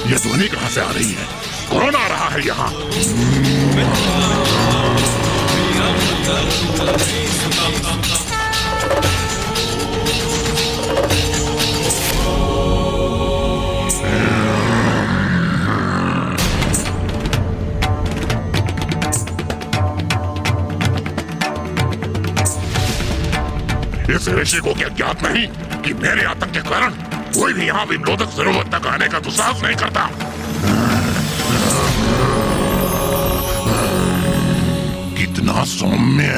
ये ध्वनि कहां से आ रही है? कौन आ रहा है यहाँ? इस ऋषि को क्या ज्ञात नहीं कि मेरे आतंक के कारण कोई भी यहाँ विमलोदक सरोवर तक आने का दुस्साहस नहीं करता। कितना सौम्य,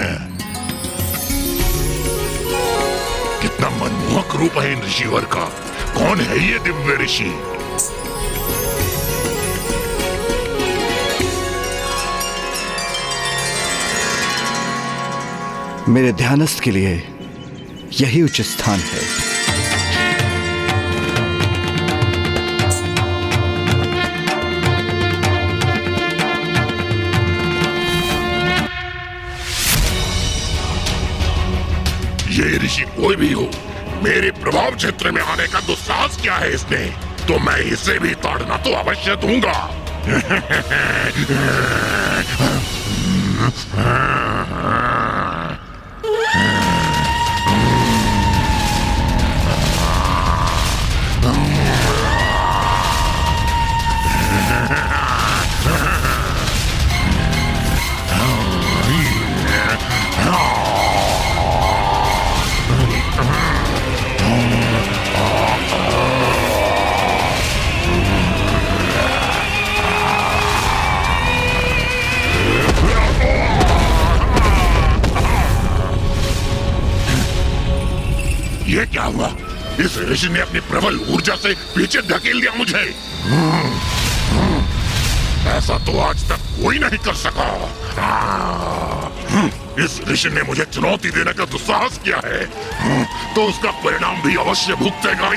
कितना मनमोहक रूप है इन ऋषिवर का। कौन है ये दिव्य ऋषि? मेरे ध्यानस्थ के लिए यही उचित स्थान है। ये ऋषि कोई भी हो, मेरे प्रभाव क्षेत्र में आने का दुस्साहस किया है इसने, तो मैं इसे भी ताड़ना तो अवश्य दूंगा। ये क्या हुआ? इस ऋषि ने अपनी प्रबल ऊर्जा से पीछे धकेल दिया मुझे। ऐसा तो आज तक कोई नहीं कर सका। इस ऋषि ने मुझे चुनौती देने का दुस्साहस किया है, तो उसका परिणाम भी अवश्य भुगतेगा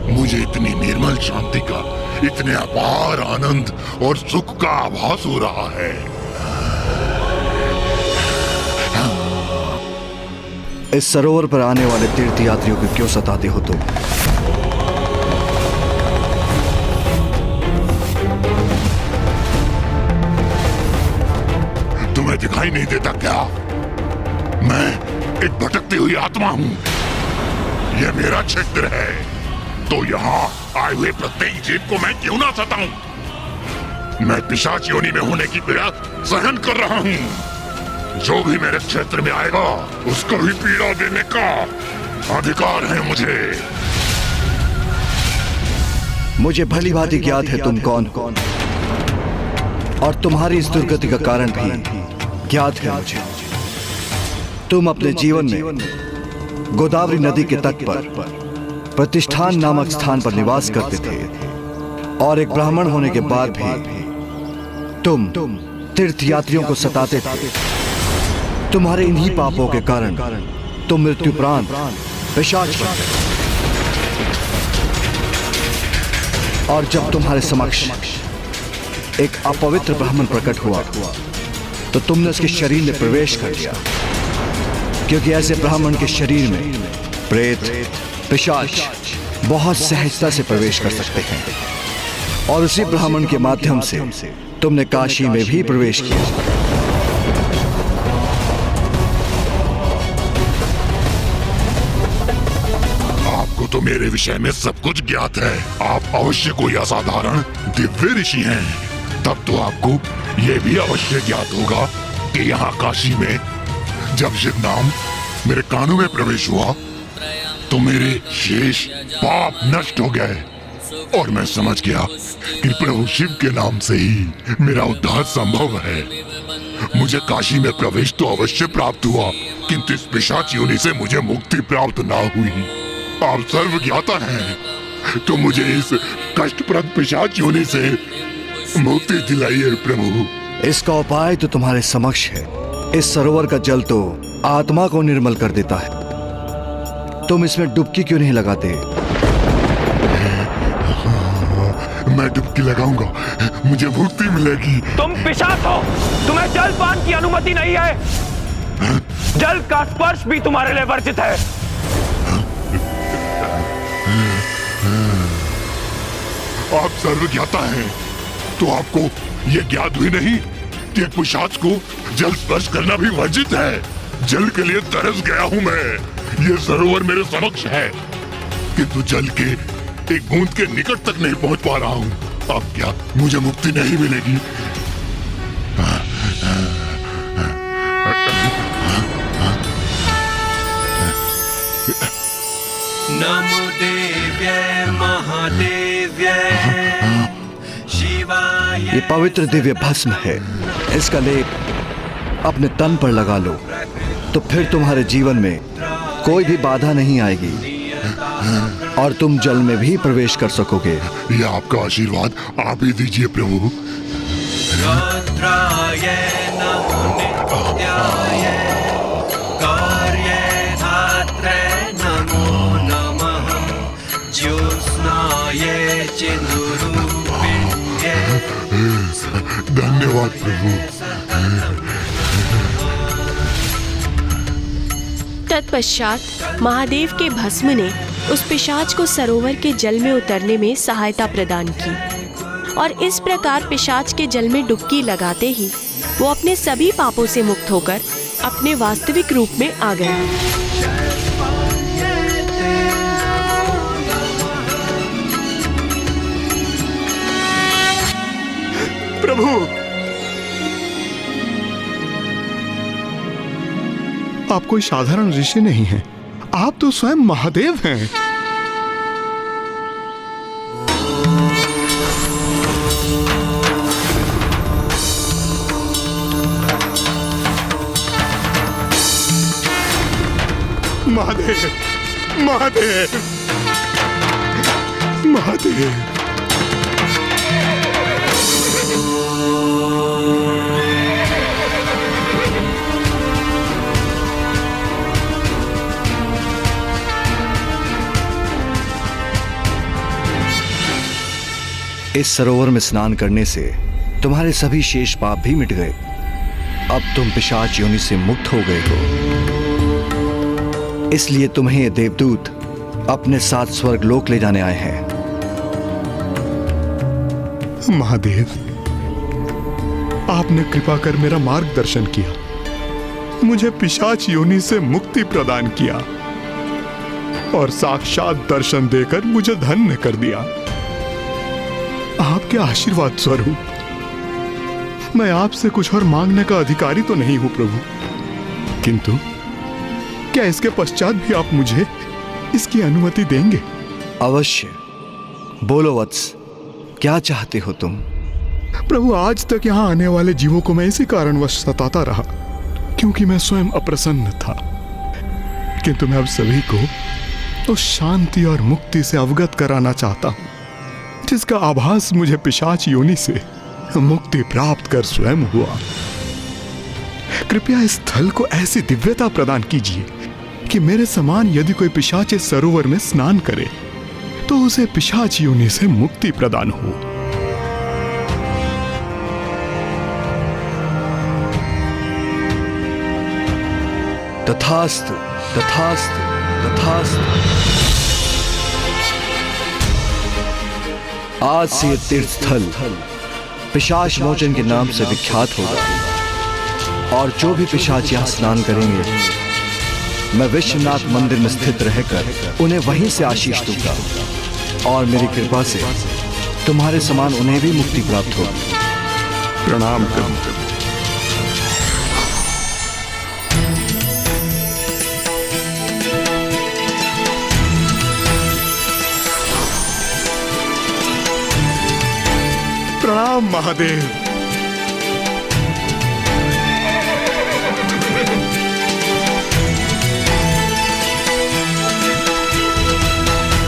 मुझे इतनी निर्मल शांति का, इतने अपार आनंद और सुख का आभास हो रहा है। इस सरोवर पर आने वाले तीर्थ यात्रियों को क्यों सताते हो तुम? तुम्हें दिखाई नहीं देता क्या? मैं एक भटकती हुई आत्मा हूँ। यह मेरा क्षेत्र है, तो यहाँ आए हुए प्रत्येक जीव को मैं क्यों ना सताऊं? मैं पिशाच योनि में होने की पीड़ा सहन कर रहा हूँ। जो भी मेरे क्षेत्र में आएगा उसको भी पीड़ा देने का अधिकार है मुझे भली भांति ज्ञात है तुम कौन हो, और तुम्हारी इस दुर्गति का कारण भी ज्ञात है मुझे। तुम अपने जीवन में गोदावरी नदी के तट पर प्रतिष्ठान नामक स्थान पर निवास करते थे, और एक ब्राह्मण होने के बाद भी तुम तीर्थ यात्रियों को सताते थे। तुम्हारे इन्हीं पापों के कारण तुम मृत्युपरांत पिशाच बन गए। और जब तुम्हारे समक्ष एक अपवित्र ब्राह्मण प्रकट हुआ, तो तुमने उसके शरीर में प्रवेश कर लिया, क्योंकि ऐसे ब्राह्मण के शरीर में प्रेत पिशाच बहुत सहजता से प्रवेश कर सकते हैं। और उसी ब्राह्मण के माध्यम से तुमने काशी में भी प्रवेश किया। आपको तो मेरे विषय में सब कुछ ज्ञात है। आप अवश्य कोई असाधारण दिव्य ऋषि हैं। तब तो आपको यह भी अवश्य ज्ञात होगा कि यहाँ काशी में जब शिव नाम मेरे कानों में प्रवेश हुआ, तो मेरे शेष पाप नष्ट हो गए, और मैं समझ गया कि प्रभु शिव के नाम से ही मेरा उद्धार संभव है। मुझे काशी में प्रवेश तो अवश्य प्राप्त हुआ, किंतु इस पिशाच योनि से मुझे मुक्ति प्राप्त ना हुई। आप सर्व ज्ञाता हैं, तो मुझे इस कष्टप्रद पिशाच योनि से मुक्ति दिलाइए प्रभु। इसका उपाय तो तुम्हारे समक्ष है। इस सरोवर का जल तो आत्मा को निर्मल कर देता है। तुम इसमें डुबकी क्यों नहीं लगाते? मैं डुबकी लगाऊंगा, मुझे मुक्ति मिलेगी। तुम पिशाच हो, तुम्हें जलपान की अनुमति नहीं है। जल का स्पर्श भी तुम्हारे लिए वर्जित है। आप सर्वज्ञाता हैं, तो आपको यह ज्ञात भी नहीं कि एक पिशाच को जल स्पर्श करना भी वर्जित है। जल के लिए तरस गया हूं मैं। ये सरोवर मेरे समक्ष है, किंतु जल के एक बूंद के निकट तक नहीं पहुंच पा रहा हूं। अब क्या मुझे मुक्ति नहीं मिलेगी? नमो देव्यै महादेव्यै शिवाय। ये पवित्र दिव्य भस्म है, इसका लेप अपने तन पर लगा लो, तो फिर तुम्हारे जीवन में कोई भी बाधा नहीं आएगी और तुम जल में भी प्रवेश कर सकोगे। यह आपका आशीर्वाद आप ही दीजिए प्रभु। रुद्राय नमो नित्याय कार्यधात्रे नमो नमः ज्योत्स्नाय चिन्नुरूपिण्ये। धन्यवाद प्रभु। तत्पश्चात महादेव के भस्म ने उस पिशाच को सरोवर के जल में उतरने में सहायता प्रदान की और इस प्रकार पिशाच के जल में डुबकी लगाते ही वो अपने सभी पापों से मुक्त होकर अपने वास्तविक रूप में आ गया। प्रभु, आप कोई साधारण ऋषि नहीं हैं, आप तो स्वयं महादेव हैं। महादेव, महादेव, महादेव। इस सरोवर में स्नान करने से तुम्हारे सभी शेष पाप भी मिट गए। अब तुम पिशाच योनि से मुक्त हो गए हो, इसलिए तुम्हें ये देवदूत अपने साथ स्वर्ग लोक ले जाने आए हैं। महादेव, आपने कृपा कर मेरा मार्गदर्शन किया, मुझे पिशाच योनि से मुक्ति प्रदान किया और साक्षात दर्शन देकर मुझे धन्य कर दिया। आपके आशीर्वाद स्वरूप मैं आपसे कुछ और मांगने का अधिकारी तो नहीं हूं प्रभु, किंतु क्या इसके पश्चात भी आप मुझे इसकी अनुमति देंगे? अवश्य, बोलो वत्स, क्या चाहते हो तुम? प्रभु, आज तक यहाँ आने वाले जीवों को मैं इसी कारणवश सताता रहा क्योंकि मैं स्वयं अप्रसन्न था, किंतु मैं अब सभी को उस शांति और मुक्ति से अवगत कराना चाहता हूं जिसका आभास मुझे पिशाच योनि से मुक्ति प्राप्त कर स्वयं हुआ। कृपया इस स्थल को ऐसी दिव्यता प्रदान कीजिए कि मेरे समान यदि कोई पिशाच इस सरोवर में स्नान करे तो उसे पिशाच योनि से मुक्ति प्रदान हो। तथास्तु, तथास्तु, तथास्तु। आज से ये तीर्थ स्थल पिशाच मोचन के नाम से विख्यात होगा और जो भी पिशाच यहाँ स्नान करेंगे मैं विश्वनाथ मंदिर में स्थित रहकर उन्हें वहीं से आशीष दूंगा और मेरी कृपा से तुम्हारे समान उन्हें भी मुक्ति प्राप्त होगी। प्रणाम प्रभु। प्रणाम महादेव।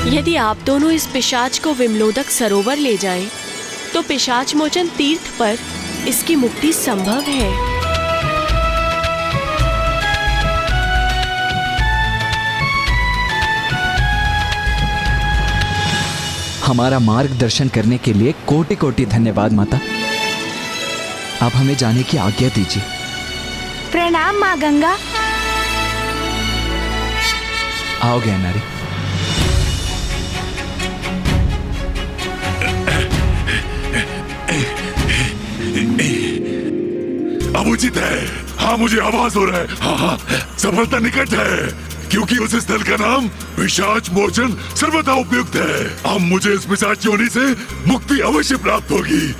यदि आप दोनों इस पिशाच को विमलोदक सरोवर ले जाएं, तो पिशाच मोचन तीर्थ पर इसकी मुक्ति संभव है। हमारा मार्गदर्शन करने के लिए कोटि कोटि धन्यवाद माता। आप हमें जाने की आज्ञा दीजिए। प्रणाम माँ गंगा। आओ ज्ञानारी। अब उचित है। हाँ, मुझे आवाज हो रहा है। हाँ, सफलता निकट है, क्योंकि उस स्थल का नाम पिशाच मोचन सर्वथा उपयुक्त है। अब मुझे इस पिशाच योनि से मुक्ति अवश्य प्राप्त होगी।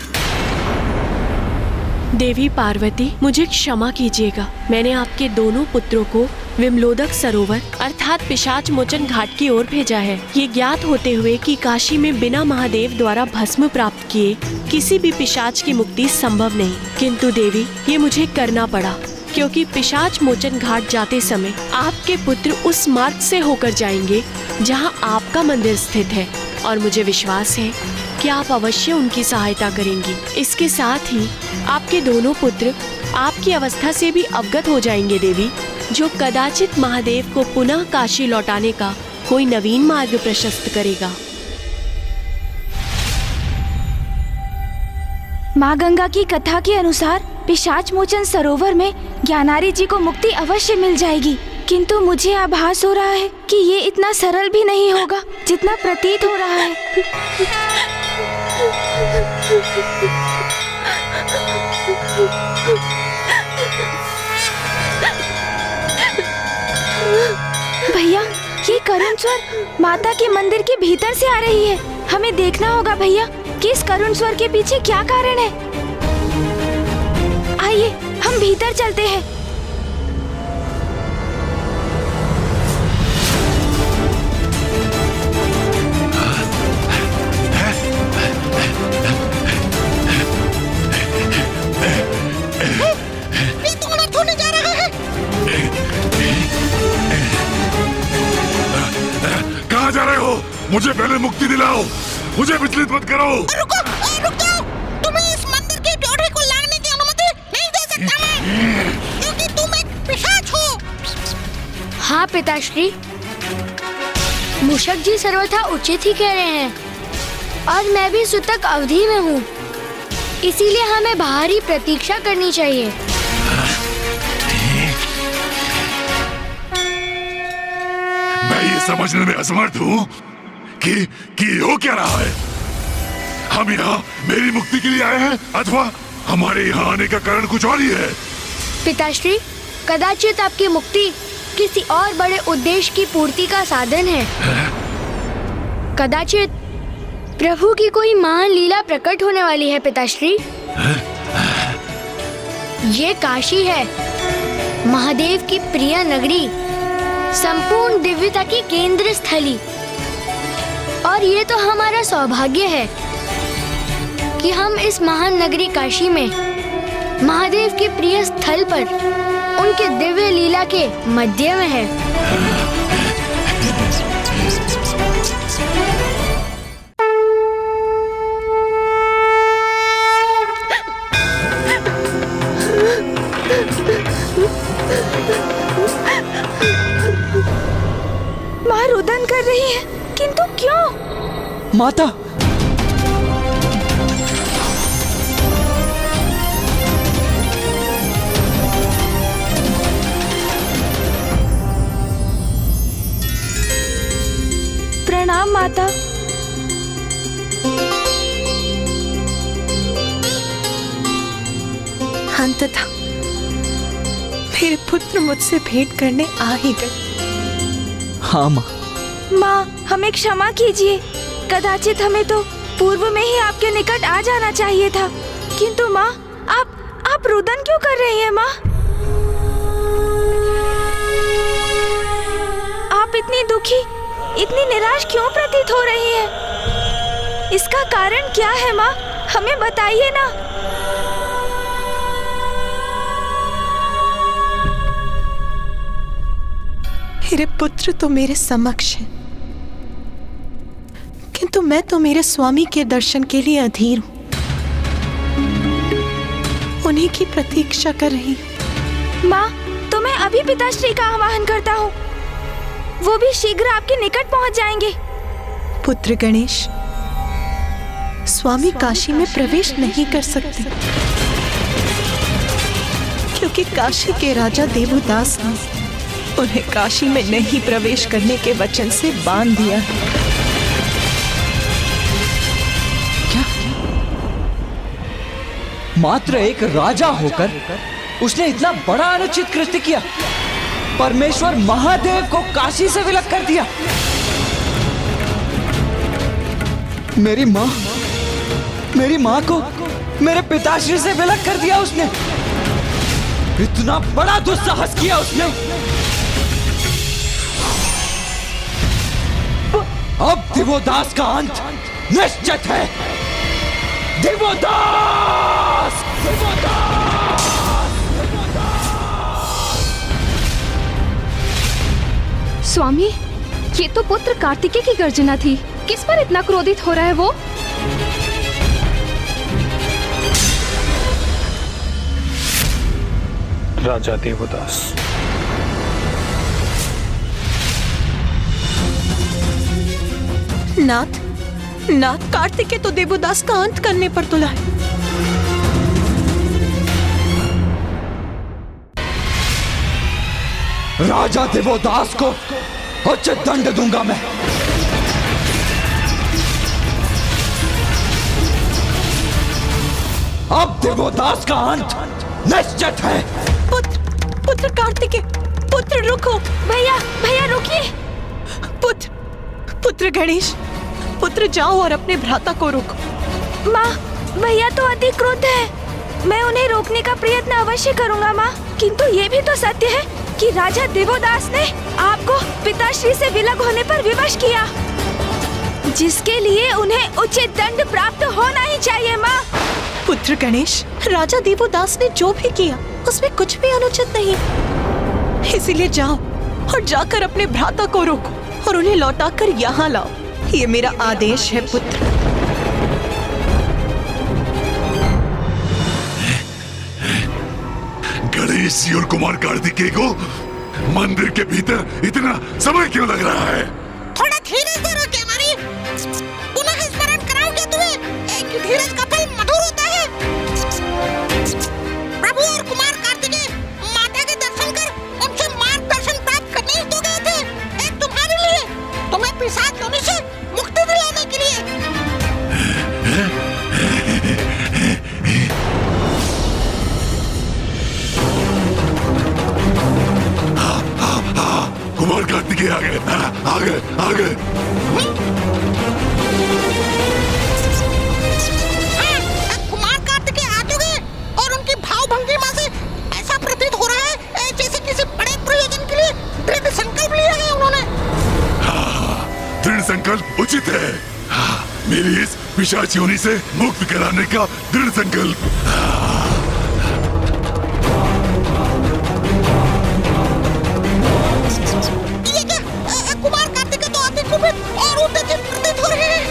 देवी पार्वती, मुझे क्षमा कीजिएगा। मैंने आपके दोनों पुत्रों को विमलोदक सरोवर अर्थात पिशाच मोचन घाट की ओर भेजा है, ये ज्ञात होते हुए कि काशी में बिना महादेव द्वारा भस्म प्राप्त किए किसी भी पिशाच की मुक्ति संभव नहीं। किंतु देवी, ये मुझे करना पड़ा, क्योंकि पिशाच मोचन घाट जाते समय आपके पुत्र उस मार्ग से होकर जाएंगे जहाँ आपका मंदिर स्थित है, और मुझे विश्वास है कि आप अवश्य उनकी सहायता करेंगी। इसके साथ ही आपके दोनों पुत्र आपकी अवस्था से भी अवगत हो जाएंगे देवी, जो कदाचित महादेव को पुनः काशी लौटाने का कोई नवीन मार्ग प्रशस्त करेगा। माँ गंगा की कथा के अनुसार पिशाच मोचन सरोवर में ज्ञानारी जी को मुक्ति अवश्य मिल जाएगी, किंतु मुझे आभास हो रहा है कि ये इतना सरल भी नहीं होगा जितना प्रतीत हो रहा है। भैया, ये करुण स्वर माता के मंदिर के भीतर से आ रही है। हमें देखना होगा भैया कि इस करुण स्वर के पीछे क्या कारण है। आइए हम भीतर चलते हैं। कहाँ जा रहे हो? मुझे पहले मुक्ति दिलाओ, मुझे विचलित मत करो। रुको, रुक जाओ। तुम्हें इस मंदिर के ड्योढ़े को लागने की अनुमति नहीं दे सकता मैं, क्योंकि तुम एक पिशाच हो। हाँ पिताश्री, मूषक जी सर्वथा उचित ही कह रहे हैं, और मैं भी सूतक अवधि में हूँ, इसीलिए हमें बाहरी प्रतीक्षा करनी चाहिए। मैं ये समझने में असमर्थ हूँ कि हो क्या रहा है। हम यहाँ मेरी मुक्ति के लिए आए हैं, अथवा हमारे यहाँ आने का कारण कुछ और ही है। पिताश्री, कदाचित आपकी मुक्ति किसी और बड़े उद्देश्य की पूर्ति का साधन है। कदाचित प्रभु की कोई महान लीला प्रकट होने वाली है पिताश्री। ये काशी है, महादेव की प्रिय नगरी, संपूर्ण दिव्यता की केंद्र स्थली, और ये तो हमारा सौभाग्य है कि हम इस महान नगरी काशी में महादेव के प्रिय स्थल पर उनके दिव्य लीला के मध्य में है। माँ रुदन कर रही है, किंतु क्यों? माता, प्रणाम माता। अंततः मेरे पुत्र मुझसे भेंट करने आ ही गए। हाँ माँ। माँ, हमें क्षमा कीजिए। कदाचित हमें तो पूर्व में ही आपके निकट आ जाना चाहिए था, किंतु माँ, आप रुदन क्यों कर रही हैं माँ? आप इतनी दुखी, इतनी निराश क्यों प्रतीत हो रही हैं? इसका कारण क्या है माँ? हमें बताइए ना। मेरे पुत्र तो मेरे समक्ष हैं, किंतु मैं तो मेरे स्वामी के दर्शन के लिए अधीर हूँ, उन्हीं की प्रतीक्षा कर रही हूँ। माँ, तो मैं अभी पिताश्री का आह्वान करता हूँ, वो भी शीघ्र आपके निकट पहुँच जाएंगे। पुत्र गणेश, स्वामी काशी में प्रवेश नहीं कर सकते, क्योंकि काशी के राजा देवदास ने उन्हें काशी में नहीं प्रवेश करने के वचन से बांध दिया। क्या? मात्र एक राजा होकर उसने इतना बड़ा अनुचित कृत्य किया, परमेश्वर महादेव को काशी से विलग कर दिया। मेरी माँ को मेरे पिताश्री से विलग कर दिया उसने। इतना बड़ा दुस्साहस किया उसने। अब दिवोदास का अंत निश्चित है। दिवोदास! स्वामी, ये तो पुत्र कार्तिकेय की गर्जना थी। किस पर इतना क्रोधित हो रहा है वो? राजा देवदास। नाथ कार्तिकेय तो देवदास का अंत करने पर तुला है। राजा देवदास को उचित दंड दूंगा मैं। अब देवदास का अंत निश्चित है। पुत्र कार्तिकेय, पुत्र रुको। भैया रुकिए। पुत्र गणेश, पुत्र जाओ और अपने भ्राता को रोको। माँ, भैया तो अति क्रुद्ध है। मैं उन्हें रोकने का प्रयत्न अवश्य करूंगा माँ, किंतु ये भी तो सत्य है कि राजा देवदास ने आपको पिताश्री से विलग होने पर विवश किया, जिसके लिए उन्हें उचित दंड प्राप्त होना ही चाहिए माँ। पुत्र गणेश, राजा देवदास ने जो भी किया उसमें कुछ भी अनुचित नहीं, इसीलिए जाओ और जाकर अपने भ्राता को रोको और उन्हें लौटाकर यहाँ लाओ। ये मेरा आदेश है पुत्र। गणेश जी और कुमार कार्तिकेय को मंदिर के भीतर इतना समय क्यों लग रहा है? थोड़ा धीरज धरो केमारी। पुनः स्मरण कराऊंगा तुम्हें कि धीरज का फल मधुर होता है। प्रभु और कुमार कार्तिकेय माता के दर्शन कर उनसे मार्गदर्शन प्राप्त करने ही तो गए थे, एक तुम्हारे लिए, तुम्हें पिशाच योनि से मुक्ति दिलाने के लिए। कुमार कार्तिकेय आ गए। कुमार कार्तिकेय आ तो गए और उनकी भाव भंगिमा से ऐसा प्रतीत हो रहा है जैसे किसी बड़े प्रयोजन के लिए दृढ़ संकल्प लिया है उन्होंने। दृढ़ संकल्प उचित है। मेरी इस पिशाच योनि से मुक्त कराने का दृढ़ संकल्प। कुमार कार्तिकेय तो अति कुपित और उत्तेजित प्रतीत हो रहे हैं।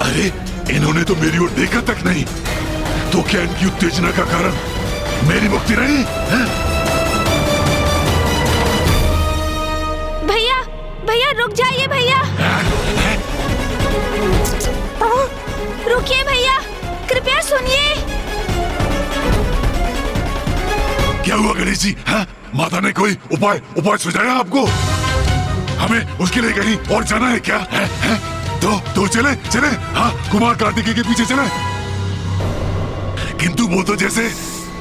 अरे, इन्होंने तो मेरी ओर देखा तक नहीं, तो क्या इनकी उत्तेजना का कारण मेरी मुक्ति नहीं है? भैया रुक जाइए भैया। रुकिए भैया, कृपया सुनिए। क्या हुआ गणेश जी? माता ने कोई उपाय सुझाया आपको? हमें उसके लिए कहीं और जाना है क्या? तो चले। हाँ, कुमार कार्तिकेय के पीछे चले। किंतु वो तो जैसे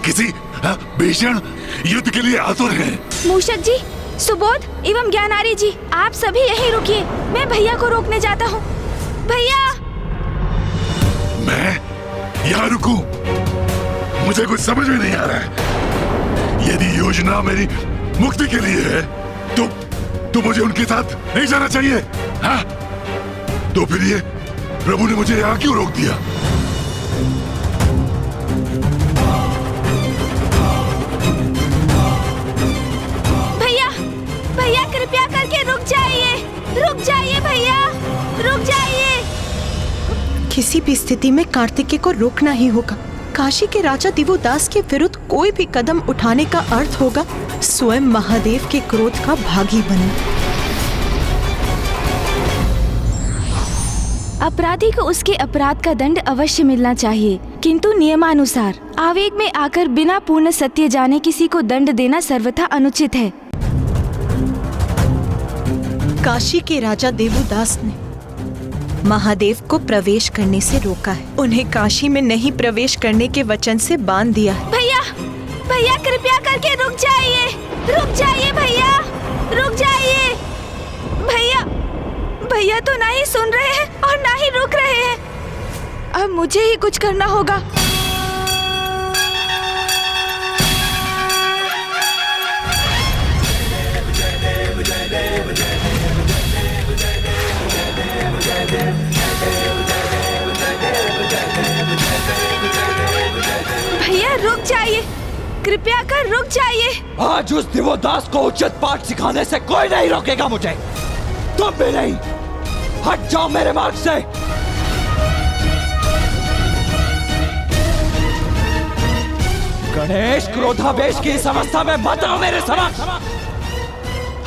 किसी भीषण युद्ध के लिए आतुर हैं। मूषक जी, सुबोध एवं ज्ञानारी जी, आप सभी यहीं रुकिए, मैं भैया को रोकने जाता हूँ। भैया! मैं यहाँ रुकूं? मुझे कुछ समझ में नहीं आ रहा है। यदि योजना मेरी मुक्ति के लिए है, तो मुझे उनके साथ नहीं जाना चाहिए। हाँ? तो फिर ये प्रभु ने मुझे यहाँ क्यों रोक दिया? भैया कृपया करके रुक जाइए भैया, रुक जाइए। किसी भी स्थिति में कार्तिकेय को रोकना ही होगा। काशी के राजा दिवोदास के विरुद्ध कोई भी कदम उठाने का अर्थ होगा स्वयं महादेव के क्रोध का भागी बनना। अपराधी को उसके अपराध का दंड अवश्य मिलना चाहिए, किंतु नियमानुसार। आवेग में आकर बिना पूर्ण सत्य जाने किसी को दंड देना सर्वथा अनुचित है। काशी के राजा देवोदास ने महादेव को प्रवेश करने से रोका है। उन्हें काशी में नहीं प्रवेश करने के वचन से बांध दिया है। भैया, भैया कृपया करके रुक जाइए, रुक जाइए भैया, रुक जाइए। भैया, भैया तो ना ही सुन रहे हैं और ना ही रुक रहे हैं। अब मुझे ही कुछ करना होगा। भैया रुक जाइए, कृपया कर रुक जाइए। आज उस दिवोदास को उचित पाठ सिखाने से कोई नहीं रोकेगा मुझे। तुम भी नहीं। हट जाओ मेरे मार्ग से। गणेश, क्रोधावेश की इस अवस्था में मत आओ मेरे समक्ष।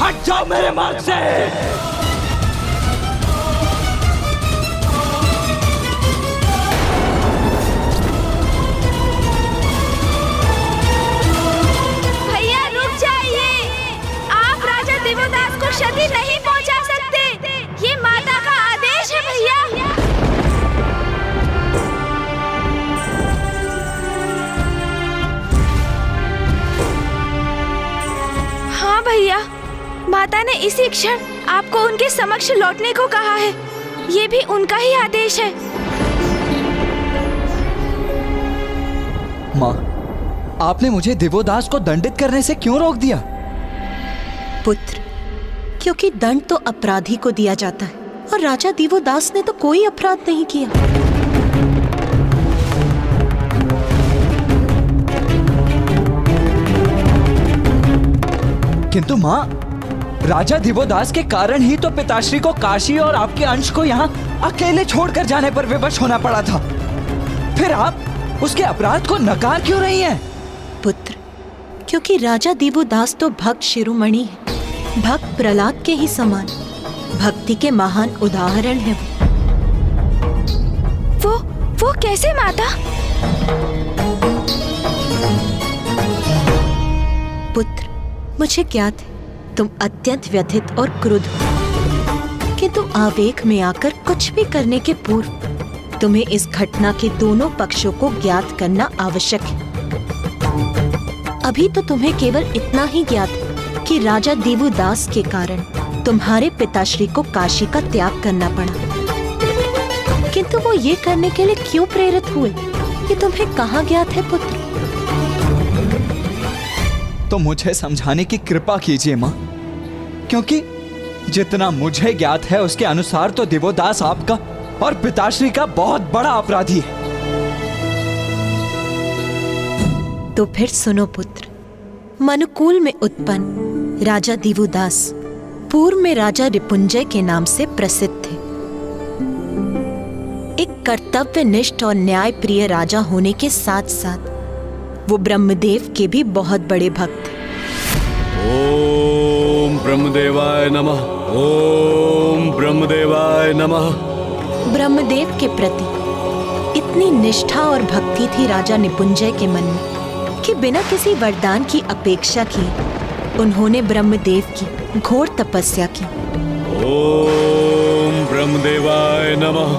हट जाओ मेरे मार्ग से। भैया रुक जाइए, आप राजा दिवोदास को क्षति नहीं पहुंचा सकते। ये माता का आदेश है भैया। हाँ भैया, माता ने इसी क्षण आपको उनके समक्ष लौटने को कहा है। ये भी उनका ही आदेश है। माँ, आपने मुझे दिवोदास को दंडित करने से क्यों रोक दिया? पुत्र, क्योंकि दंड तो अपराधी को दिया जाता है और राजा दिवोदास ने तो कोई अपराध नहीं किया। किंतु माँ, राजा दिवोदास के कारण ही तो पिताश्री को काशी और आपके अंश को यहाँ अकेले छोड़कर जाने पर विवश होना पड़ा था। फिर आप उसके अपराध को नकार क्यों रही हैं? पुत्र, क्योंकि राजा दिवोदास तो भक्त शिरोमणि है, भक्त प्रहलाद के ही समान, भक्ति के महान उदाहरण है। वो कैसे माता? पुत्र, मुझे ज्ञात है तुम अत्यंत व्यथित और क्रुद्ध हो, किंतु आवेग में आकर कुछ भी करने के पूर्व तुम्हें इस घटना के दोनों पक्षों को ज्ञात करना आवश्यक है। अभी तो तुम्हें केवल इतना ही ज्ञात है कि राजा दिवोदास के कारण तुम्हारे पिताश्री को काशी का त्याग करना पड़ा, किंतु वो ये करने के लिए क्यों प्रेरित हुए ये तुम्हें कहाँ ज्ञात है पुत्र? तो मुझे समझाने की कृपा कीजिए माँ, क्योंकि जितना मुझे ज्ञात है उसके अनुसार तो दिवोदास आपका और पिताश्री का बहुत बड़ा अपराधी है। तो फिर सुनो पुत्र, मनुकुल में उत्पन्न राजा दिवोदास पूर्व में राजा रिपुंजय के नाम से प्रसिद्ध थे। एक कर्तव्यनिष्ठ और न्याय प्रिय राजा होने के साथ साथ वो ब्रह्मदेव के भी बहुत बड़े भक्त थे। ओम ब्रह्मदेवाय नमः, ओम ब्रह्मदेवाय नमः। ब्रह्मदेव के प्रति इतनी निष्ठा और भक्ति थी राजा निपुंजय के मन में कि बिना किसी वरदान की अपेक्षा किए उन्होंने ब्रह्मदेव की घोर तपस्या की। ओम ब्रह्मदेवाय नमः,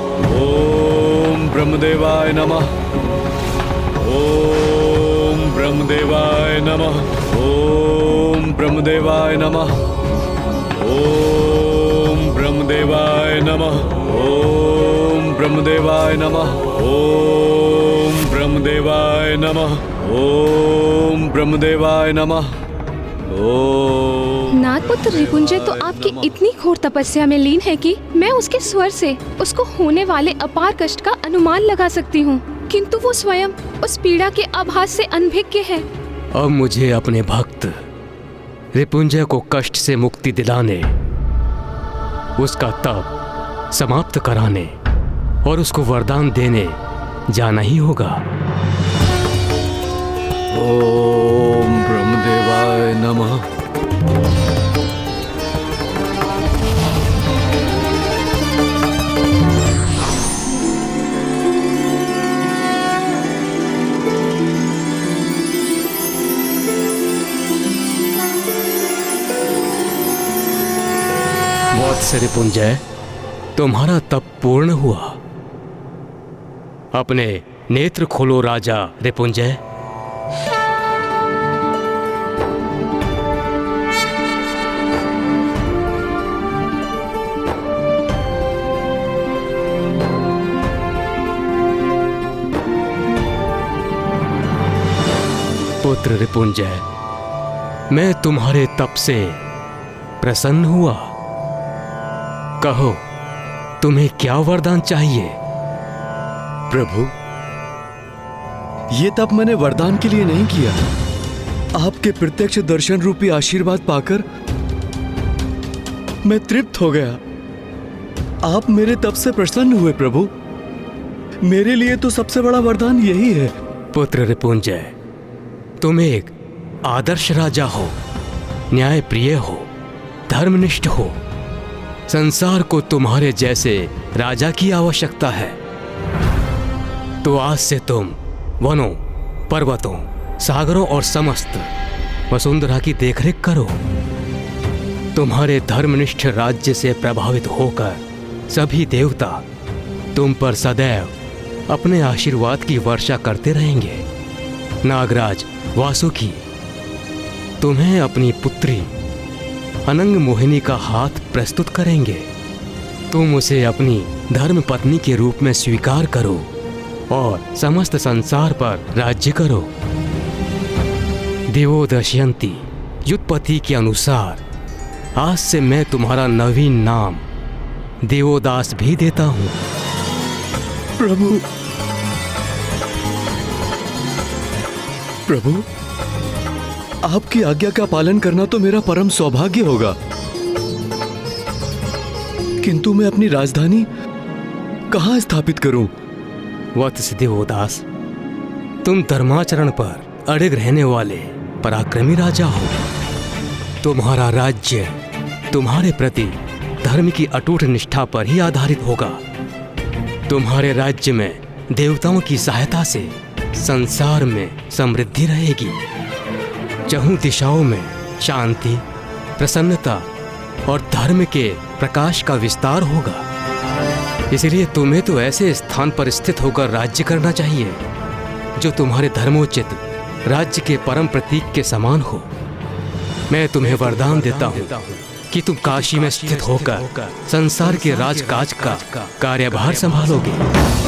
ओम ब्रह्मदेवाय नमः, ओम ब्रह्मदेवाय नमः, ओम ब्रह्मदेवाय नमः, ओम ब्रह्मदेवाय नमः, ओम ब्रह्मदेवाय नमः, ओम ब्रह्मदेवाय नमः, ओम ब्रह्मदेवाय नमः। नाथपुत्र रिपुंजय तो आपकी इतनी घोर तपस्या में लीन है कि मैं उसके स्वर से उसको होने वाले अपार कष्ट का अनुमान लगा सकती हूँ, किंतु वो स्वयं उस पीड़ा के आभास से अनभिज्ञ है। अब मुझे अपने भक्त रिपुंजय को कष्ट से मुक्ति दिलाने, उसका तप समाप्त कराने और उसको वरदान देने जाना ही होगा। ओम ब्रह्मदेवाय नमः। वत्स रिपुंजय, तुम्हारा तप पूर्ण हुआ। अपने नेत्र खोलो राजा रिपुंजय। पुत्र रिपुंजय, मैं तुम्हारे तप से प्रसन्न हुआ। कहो, तुम्हें क्या वरदान चाहिए? प्रभु, ये तप मैंने वरदान के लिए नहीं किया। आपके प्रत्यक्ष दर्शन रूपी आशीर्वाद पाकर मैं तृप्त हो गया। आप मेरे तप से प्रसन्न हुए प्रभु। मेरे लिए तो सबसे बड़ा वरदान यही है। पुत्र रिपुंजय, तुम एक आदर्श राजा हो, न्याय प्रिय हो, धर्मनिष्ठ हो। संसार को तुम्हारे जैसे राजा की आवश्यकता है। तो आज से तुम वनों, पर्वतों, सागरों और समस्त वसुंधरा की देखरेख करो। तुम्हारे धर्मनिष्ठ राज्य से प्रभावित होकर सभी देवता तुम पर सदैव अपने आशीर्वाद की वर्षा करते रहेंगे। नागराज वासुकी तुम्हें अपनी पुत्री अनंग मोहिनी का हाथ प्रस्तुत करेंगे। तुम उसे अपनी धर्म पत्नी के रूप में स्वीकार करो और समस्त संसार पर राज्य करो। दिवो दशयंती युत्पत्ति के अनुसार आज से मैं तुम्हारा नवीन नाम देवोदास भी देता हूँ। प्रभु, प्रभु, आपकी आज्ञा का पालन करना तो मेरा परम सौभाग्य होगा, किंतु मैं अपनी राजधानी कहाँ स्थापित करूं? वत्स देवोदास, तुम धर्माचरण पर अड़िग रहने वाले पराक्रमी राजा हो। तुम्हारा राज्य तुम्हारे प्रति धर्म की अटूट निष्ठा पर ही आधारित होगा। तुम्हारे राज्य में देवताओं की सहायता से संसार में समृद्धि रहेगी। चहुं दिशाओं में शांति, प्रसन्नता और धर्म के प्रकाश का विस्तार होगा। इसलिए तुम्हें तो ऐसे स्थान पर स्थित होकर राज्य करना चाहिए जो तुम्हारे धर्मोचित राज्य के परम प्रतीक के समान हो। मैं तुम्हें वरदान देता हूँ कि तुम काशी में स्थित होकर संसार के राजकाज का कार्यभार संभालोगे।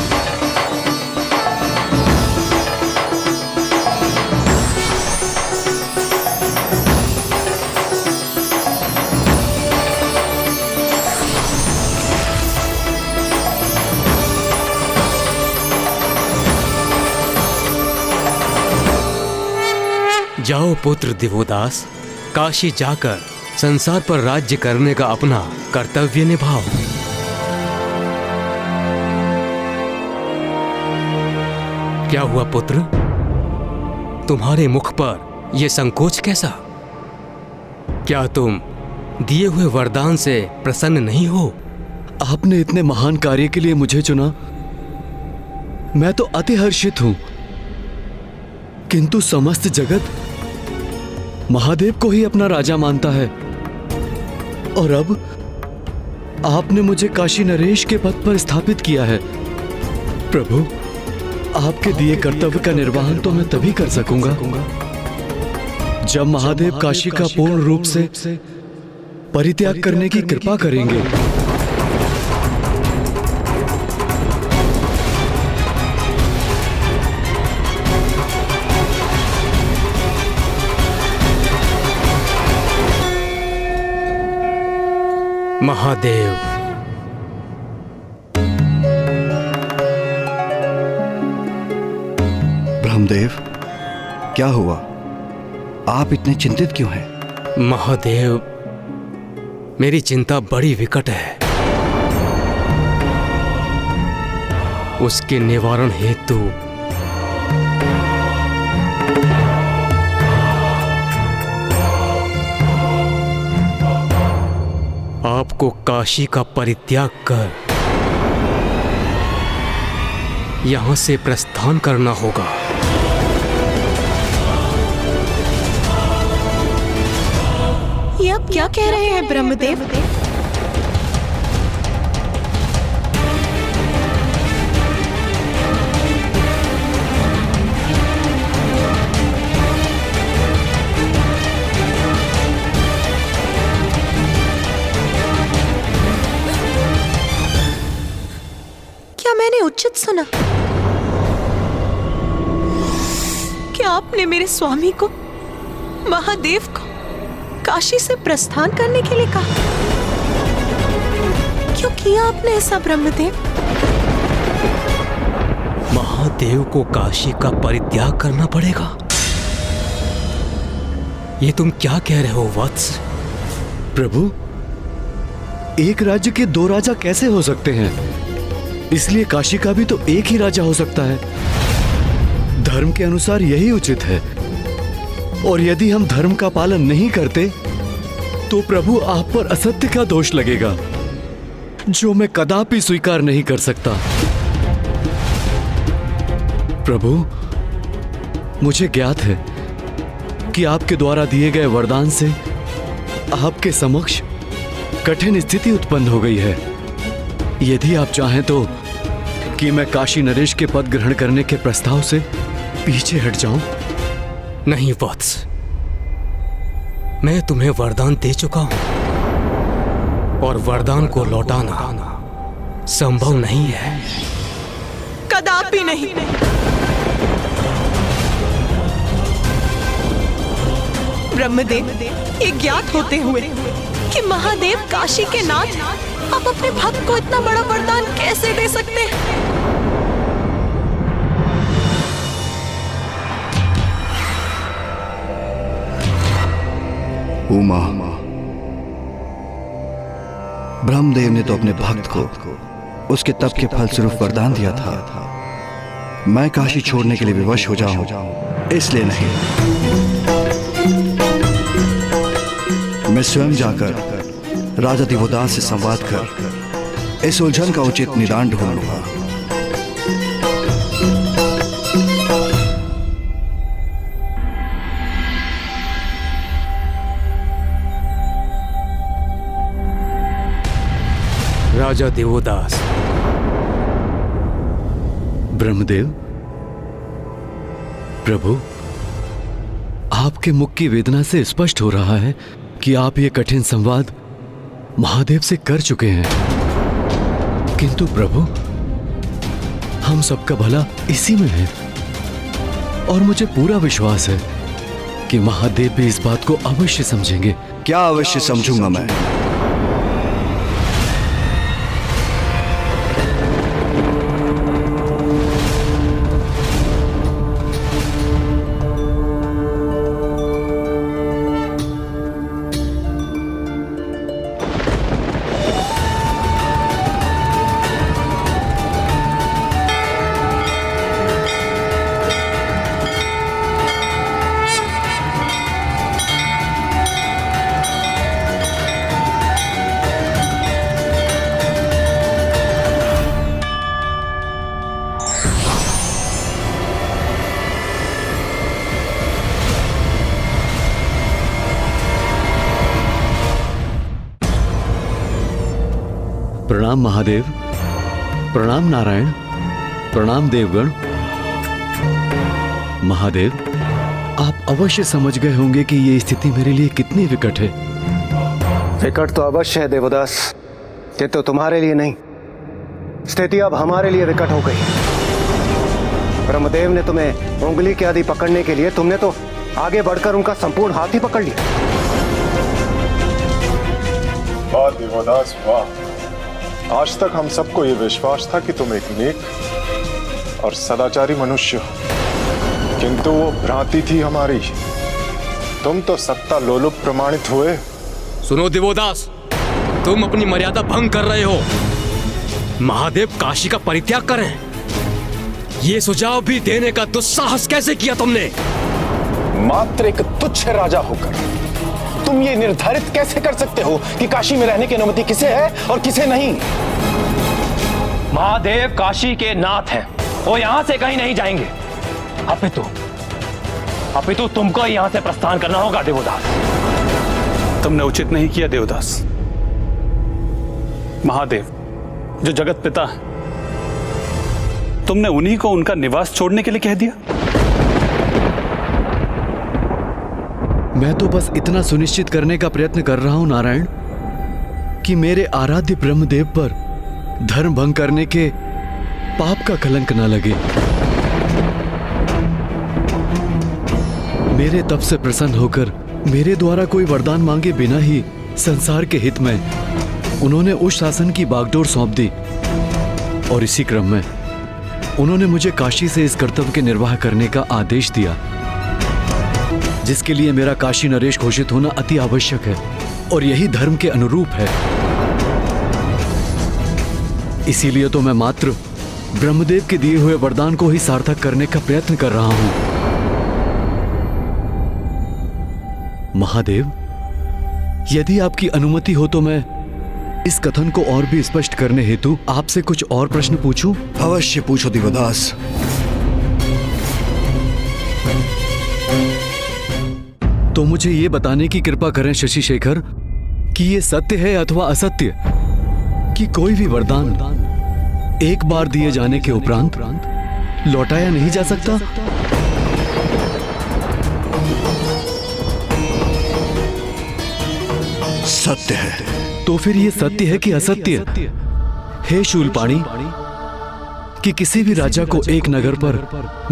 जाओ पुत्र दिवोदास, काशी जाकर संसार पर राज्य करने का अपना कर्तव्य निभाओ। क्या हुआ पुत्र? तुम्हारे मुख पर यह संकोच कैसा? क्या तुम दिए हुए वरदान से प्रसन्न नहीं हो? आपने इतने महान कार्य के लिए मुझे चुना, मैं तो अति हर्षित हूं, किंतु समस्त जगत महादेव को ही अपना राजा मानता है। और अब आपने मुझे काशी नरेश के पद पर स्थापित किया है। प्रभु, आपके दिए कर्तव्य का निर्वहन तो मैं तभी कर सकूंगा जब महादेव काशी का पूर्ण रूप से परित्याग करने की कृपा करेंगे। महादेव, ब्रह्मदेव, क्या हुआ? आप इतने चिंतित क्यों हैं? महादेव, मेरी चिंता बड़ी विकट है। उसके निवारण हेतु आपको काशी का परित्याग कर यहां से प्रस्थान करना होगा। ये आप क्या कह रहे हैं ब्रह्मदेव? क्या मैंने उचित सुना? क्या आपने मेरे स्वामी को, महादेव को काशी से प्रस्थान करने के लिए कहा? क्यों किया आपने ऐसा ब्रह्मदेव? महादेव को काशी का परित्याग करना पड़ेगा? ये तुम क्या कह रहे हो वत्स? प्रभु, एक राज्य के दो राजा कैसे हो सकते हैं? इसलिए काशी का भी तो एक ही राजा हो सकता है। धर्म के अनुसार यही उचित है। और यदि हम धर्म का पालन नहीं करते तो प्रभु आप पर असत्य का दोष लगेगा, जो मैं कदापि स्वीकार नहीं कर सकता। प्रभु, मुझे ज्ञात है कि आपके द्वारा दिए गए वरदान से आपके समक्ष कठिन स्थिति उत्पन्न हो गई है। यदि आप चाहें तो कि मैं काशी नरेश के पद ग्रहण करने के प्रस्ताव से पीछे हट जाऊं? नहीं वत्स, मैं तुम्हें वरदान दे चुका हूं और वरदान को लौटाना संभव नहीं है। कदापि नहीं। ब्रह्मदेव, ये ज्ञात होते हुए कि महादेव काशी के नाथ, आप अपने भक्त को इतना बड़ा वरदान कैसे दे सकते हैं? उमा, ब्रह्मदेव ने तो अपने भक्त को उसके तप के फलस्वरूप वरदान दिया था। मैं काशी छोड़ने के लिए विवश हो जाऊं, इसलिए नहीं। मैं स्वयं जाकर राजा दिवोदास से संवाद कर इस उलझन का उचित निदान ढूंढ लूंगा। राजा दिवोदास। ब्रह्मदेव, प्रभु, आपके मुख की वेदना से स्पष्ट हो रहा है कि आप ये कठिन संवाद महादेव से कर चुके हैं। किंतु प्रभु, हम सबका भला इसी में है और मुझे पूरा विश्वास है कि महादेव भी इस बात को अवश्य समझेंगे। क्या अवश्य समझूंगा मैं? प्रणाम महादेव, प्रणाम नारायण, प्रणाम देवगण। महादेव, आप अवश्य समझ गए होंगे कि ये स्थिति मेरे लिए कितनी विकट है। विकट तो अवश्य है देवदास, किंतु तुम्हारे लिए नहीं। स्थिति अब हमारे लिए विकट हो गई। ब्रह्मदेव ने तुम्हें उंगली के आदि पकड़ने के लिए तुमने तो आगे बढ़कर उनका संपूर्ण हाथ ही पकड़ लिया। वाह देवदास वाह, आज तक हम सबको यह विश्वास था कि तुम एक नेक और सदाचारी मनुष्य हो, किंतु वो भ्रांति थी हमारी। तुम तो सत्ता लोलुप प्रमाणित हुए। सुनो दिवोदास, तुम अपनी मर्यादा भंग कर रहे हो। महादेव काशी का परित्याग करें ये सुझाव भी देने का दुस्साहस कैसे किया तुमने? मात्र एक तुच्छ राजा होकर तुम ये निर्धारित कैसे कर सकते हो कि काशी में रहने की अनुमति किसे है और किसे नहीं? महादेव काशी के नाथ हैं, वो यहां से कहीं नहीं जाएंगे। अपितु तुमको यहां से प्रस्थान करना होगा देवदास। तुमने उचित नहीं किया देवदास। महादेव जो जगत पिता है, तुमने उन्हीं को उनका निवास छोड़ने के लिए कह दिया। मैं तो बस इतना सुनिश्चित करने का प्रयत्न कर रहा हूं नारायण कि मेरे आराध्य ब्रह्मदेव पर धर्म भंग करने के पाप का कलंक न लगे। मेरे तप से प्रसन्न होकर मेरे द्वारा कोई वरदान मांगे बिना ही संसार के हित में उन्होंने उस शासन की बागडोर सौंप दी और इसी क्रम में उन्होंने मुझे काशी से इस कर्तव्य के निर्वाह करने का आदेश दिया, जिसके लिए मेरा काशी नरेश घोषित होना अति आवश्यक है और यही धर्म के अनुरूप है। इसीलिए तो मैं मात्र ब्रह्मदेव के दिए हुए वरदान को ही सार्थक करने का प्रयत्न कर रहा हूं। महादेव, यदि आपकी अनुमति हो तो मैं इस कथन को और भी स्पष्ट करने हेतु आपसे कुछ और प्रश्न पूछूं? अवश्य पूछो दिव्यदास। तो मुझे ये बताने की कृपा करें शशि शेखर कि ये सत्य है अथवा असत्य कि कोई भी वरदान एक बार दिए जाने के उपरांत लौटाया नहीं जा सकता? सत्य है। तो फिर ये सत्य है कि असत्य? हे शूलपाणी, कि किसी भी राजा को एक नगर पर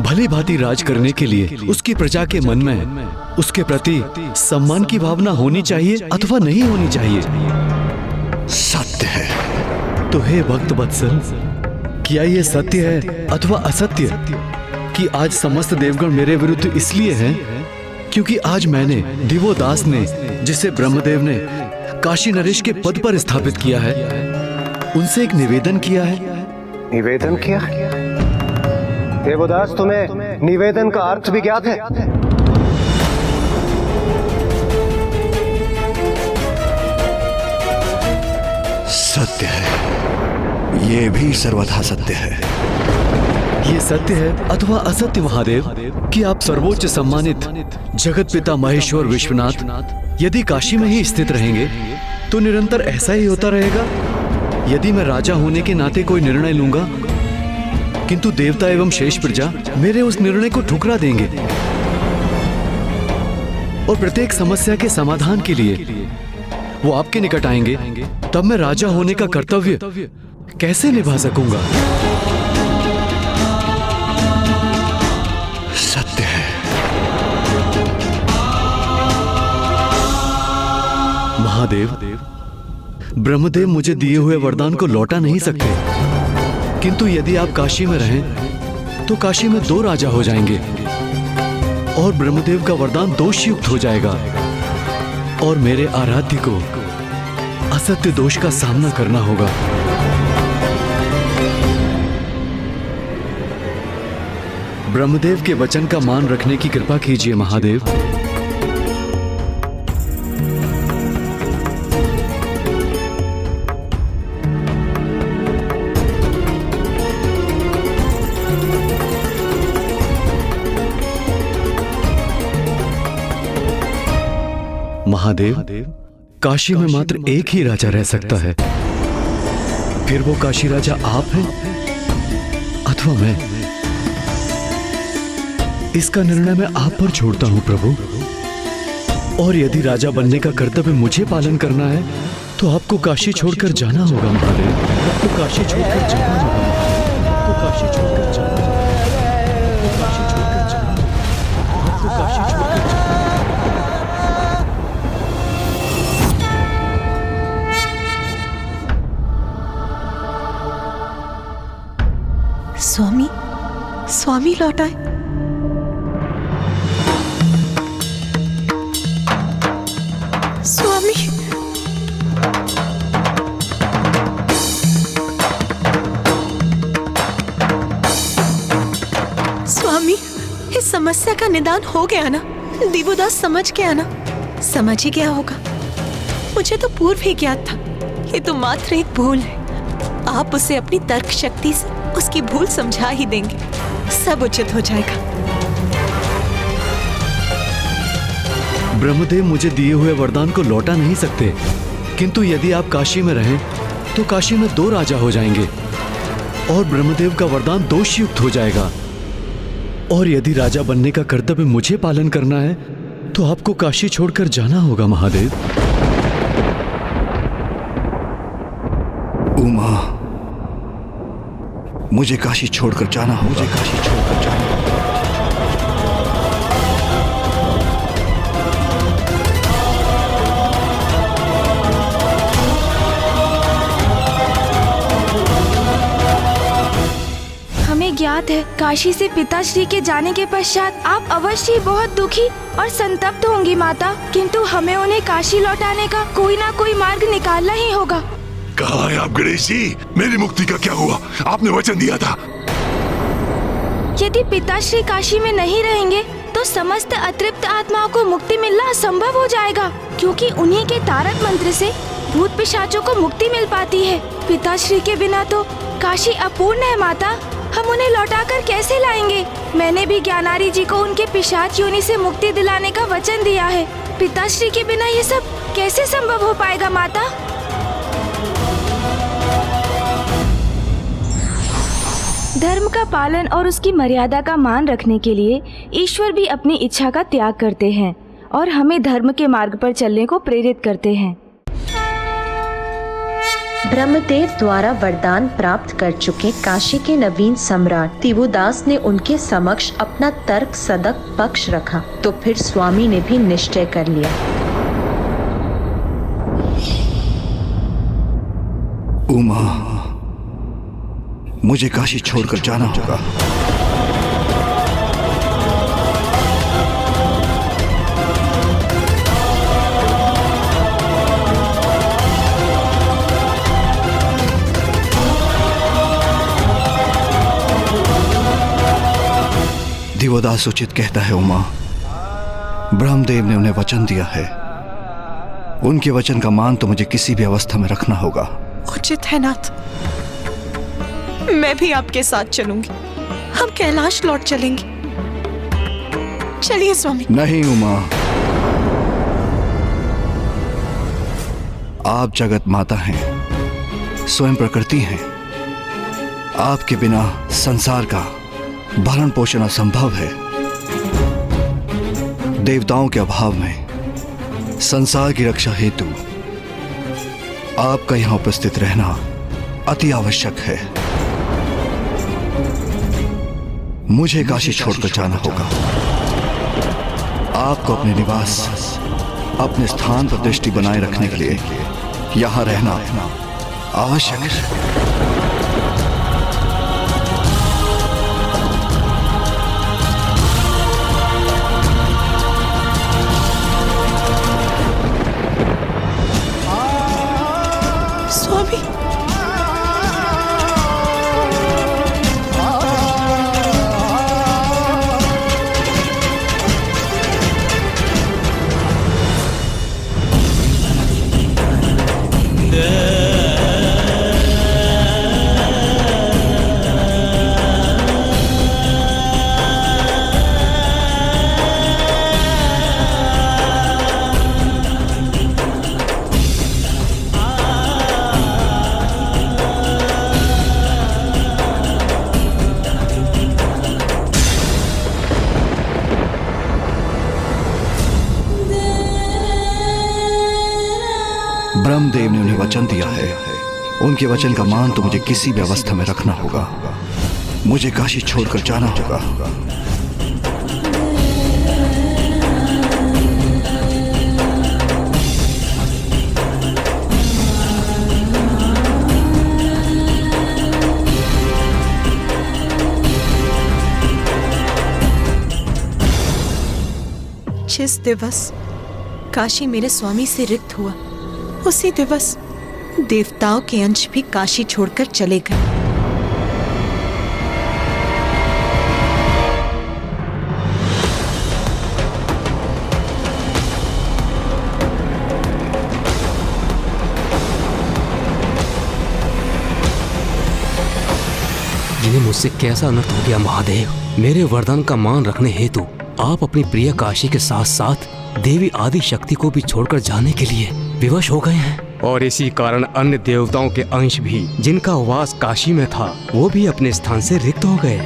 भली भांति राज करने के लिए उसकी प्रजा के मन में उसके प्रति सम्मान की भावना होनी चाहिए अथवा नहीं होनी चाहिए? सत्य है। तो हे भक्त वत्सल, क्या ये सत्य है अथवा असत्य कि आज समस्त देवगण मेरे विरुद्ध इसलिए हैं क्योंकि आज मैंने दिवोदास ने, जिसे ब्रह्मदेव ने काशी नरेश के पद पर स्थापित किया है, उनसे एक निवेदन किया है। निवेदन किया? देवदास, तुम्हें निवेदन का अर्थ भी ज्ञात है? सत्य है। ये भी सर्वथा सत्य है। ये सत्य है अथवा असत्य महादेव कि आप सर्वोच्च सम्मानित जगत पिता महेश्वर विश्वनाथ यदि काशी में ही स्थित रहेंगे तो निरंतर ऐसा ही होता रहेगा? यदि मैं राजा होने के नाते कोई निर्णय लूंगा किंतु देवता एवं शेष प्रजा मेरे उस निर्णय को ठुकरा देंगे और प्रत्येक समस्या के समाधान के लिए वो आपके निकट आएंगे, तब मैं राजा होने का कर्तव्य कैसे निभा सकूंगा? सत्य है। महादेव, ब्रह्मदेव मुझे दिए हुए वरदान को लौटा नहीं सकते, किंतु यदि आप काशी में रहें तो काशी में 2 राजा हो जाएंगे और ब्रह्मदेव का वरदान दोषयुक्त हो जाएगा और मेरे आराध्य को असत्य दोष का सामना करना होगा। ब्रह्मदेव के वचन का मान रखने की कृपा कीजिए महादेव। महादेव, काशी में मात्र एक ही राजा रह सकता है, फिर वो काशी राजा आप हैं अथवा मैं। इसका निर्णय मैं आप पर छोड़ता हूं प्रभु, और यदि राजा बनने का कर्तव्य मुझे पालन करना है तो आपको काशी छोड़कर जाना होगा महादेव। आपको काशी छोड़कर जाना होगा। आपको काशी छोड़कर जाना होगा। आपको काशी छोड़कर जाना होगा। आपको काशी छोड़कर जाना। स्वामी, स्वामी लौट आए। स्वामी, समस्या का निदान हो गया ना? दिव्यदास समझ गया ना? समझ ही गया होगा। मुझे तो पूर्व ही ज्ञात था। ये तो मात्र एक भूल है। आप उसे अपनी तर्क शक्ति से उसकी भूल समझा ही देंगे, सब उचित हो जाएगा। ब्रह्मदेव मुझे दिए हुए वरदान को लौटा नहीं सकते, किंतु यदि आप काशी में रहें तो काशी में 2 राजा हो जाएंगे और ब्रह्मदेव का वरदान दोषयुक्त हो जाएगा। और यदि राजा बनने का कर्तव्य मुझे पालन करना है तो आपको काशी छोड़कर जाना होगा महादेव। उमा, मुझे काशी छोड़कर जाना होगा। मुझे काशी छोड़कर जाना होगा। हमें ज्ञात है काशी से पिताश्री के जाने के पश्चात आप अवश्य ही बहुत दुखी और संतप्त होंगी माता, किंतु हमें उन्हें काशी लौटाने का कोई ना कोई मार्ग निकालना ही होगा। कहाँ है आप गणेश जी? मेरी मुक्ति का क्या हुआ? आपने वचन दिया था। यदि पिताश्री काशी में नहीं रहेंगे तो समस्त अतृप्त आत्माओं को मुक्ति मिलना असंभव हो जाएगा, क्योंकि उन्हीं के तारक मंत्र से भूत पिशाचों को मुक्ति मिल पाती है। पिताश्री के बिना तो काशी अपूर्ण है माता, हम उन्हें लौटाकर कैसे लाएंगे? मैंने भी ज्ञानारी जी को उनके पिशाच योनि से मुक्ति दिलाने का वचन दिया है। पिताश्री के बिना ये सब कैसे संभव हो पाएगा माता? धर्म का पालन और उसकी मर्यादा का मान रखने के लिए ईश्वर भी अपनी इच्छा का त्याग करते हैं और हमें धर्म के मार्ग पर चलने को प्रेरित करते हैं। ब्रह्मदेव द्वारा वरदान प्राप्त कर चुके काशी के नवीन सम्राट दिव्यदास ने उनके समक्ष अपना तर्क सदक पक्ष रखा, तो फिर स्वामी ने भी निश्चय कर लिया। उमा, मुझे काशी छोड़कर जाना होगा। दिव्यदास उचित कहता है उमा, ब्रह्मदेव ने उन्हें वचन दिया है। उनके वचन का मान तो मुझे किसी भी अवस्था में रखना होगा। उचित है नाथ, मैं भी आपके साथ चलूंगी। हम कैलाश लौट चलेंगे। चलिए स्वामी। नहीं उमा, आप जगत माता हैं, स्वयं प्रकृति हैं। आपके बिना संसार का भरण पोषण असंभव है। देवताओं के अभाव में संसार की रक्षा हेतु आपका यहां उपस्थित रहना अति आवश्यक है। मुझे काशी छोड़कर जाना होगा। आपको अपने निवास, अपने स्थान पर दृष्टि बनाए रखने के लिए यहां रहना आवश्यक है। स्वामी, ब्रह्मदेव ने उन्हें वचन दिया है। उनके वचन का मान तो मुझे किसी भी अवस्था में रखना होगा। मुझे काशी छोड़कर जाना होगा। जिस दिवस काशी मेरे स्वामी से रिक्त हुआ, उसी दिवस देवताओं के अंश भी काशी छोड़कर चले गए। मुझसे कैसा अनर्थ हो गया महादेव। मेरे वरदान का मान रखने हेतु आप अपनी प्रिय काशी के साथ साथ देवी आदि शक्ति को भी छोड़कर जाने के लिए विवश हो गए हैं। और इसी कारण अन्य देवताओं के अंश भी जिनका वास काशी में था वो भी अपने स्थान से रिक्त हो गए।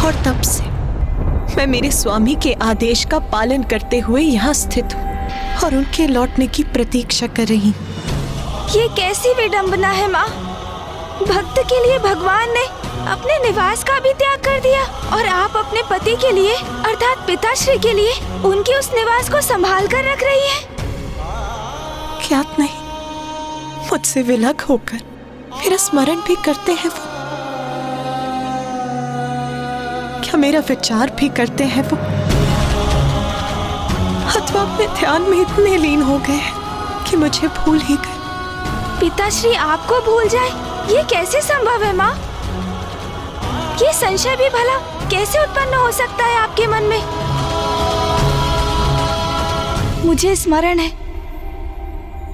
और तब से मैं मेरे स्वामी के आदेश का पालन करते हुए यहाँ स्थित हूँ और उनके लौटने की प्रतीक्षा कर रही हूँ। ये कैसी विडंबना है माँ। भक्त के लिए भगवान ने अपने निवास का भी त्याग कर दिया और आप अपने पति के लिए अर्थात पिताश्री के लिए उनके उस निवास को संभाल कर रख रही है। ज्ञात नहीं, मुझसे विलग होकर मेरा स्मरण भी करते हैं वो, क्या मेरा विचार भी करते हैं वो, अथवा अपने ध्यान में इतने लीन हो गए हैं कि मुझे भूल ही गए। पिताश्री आपको भूल जाए, ये कैसे संभव है माँ? ये संशय भी भला कैसे उत्पन्न हो सकता है आपके मन में? मुझे स्मरण है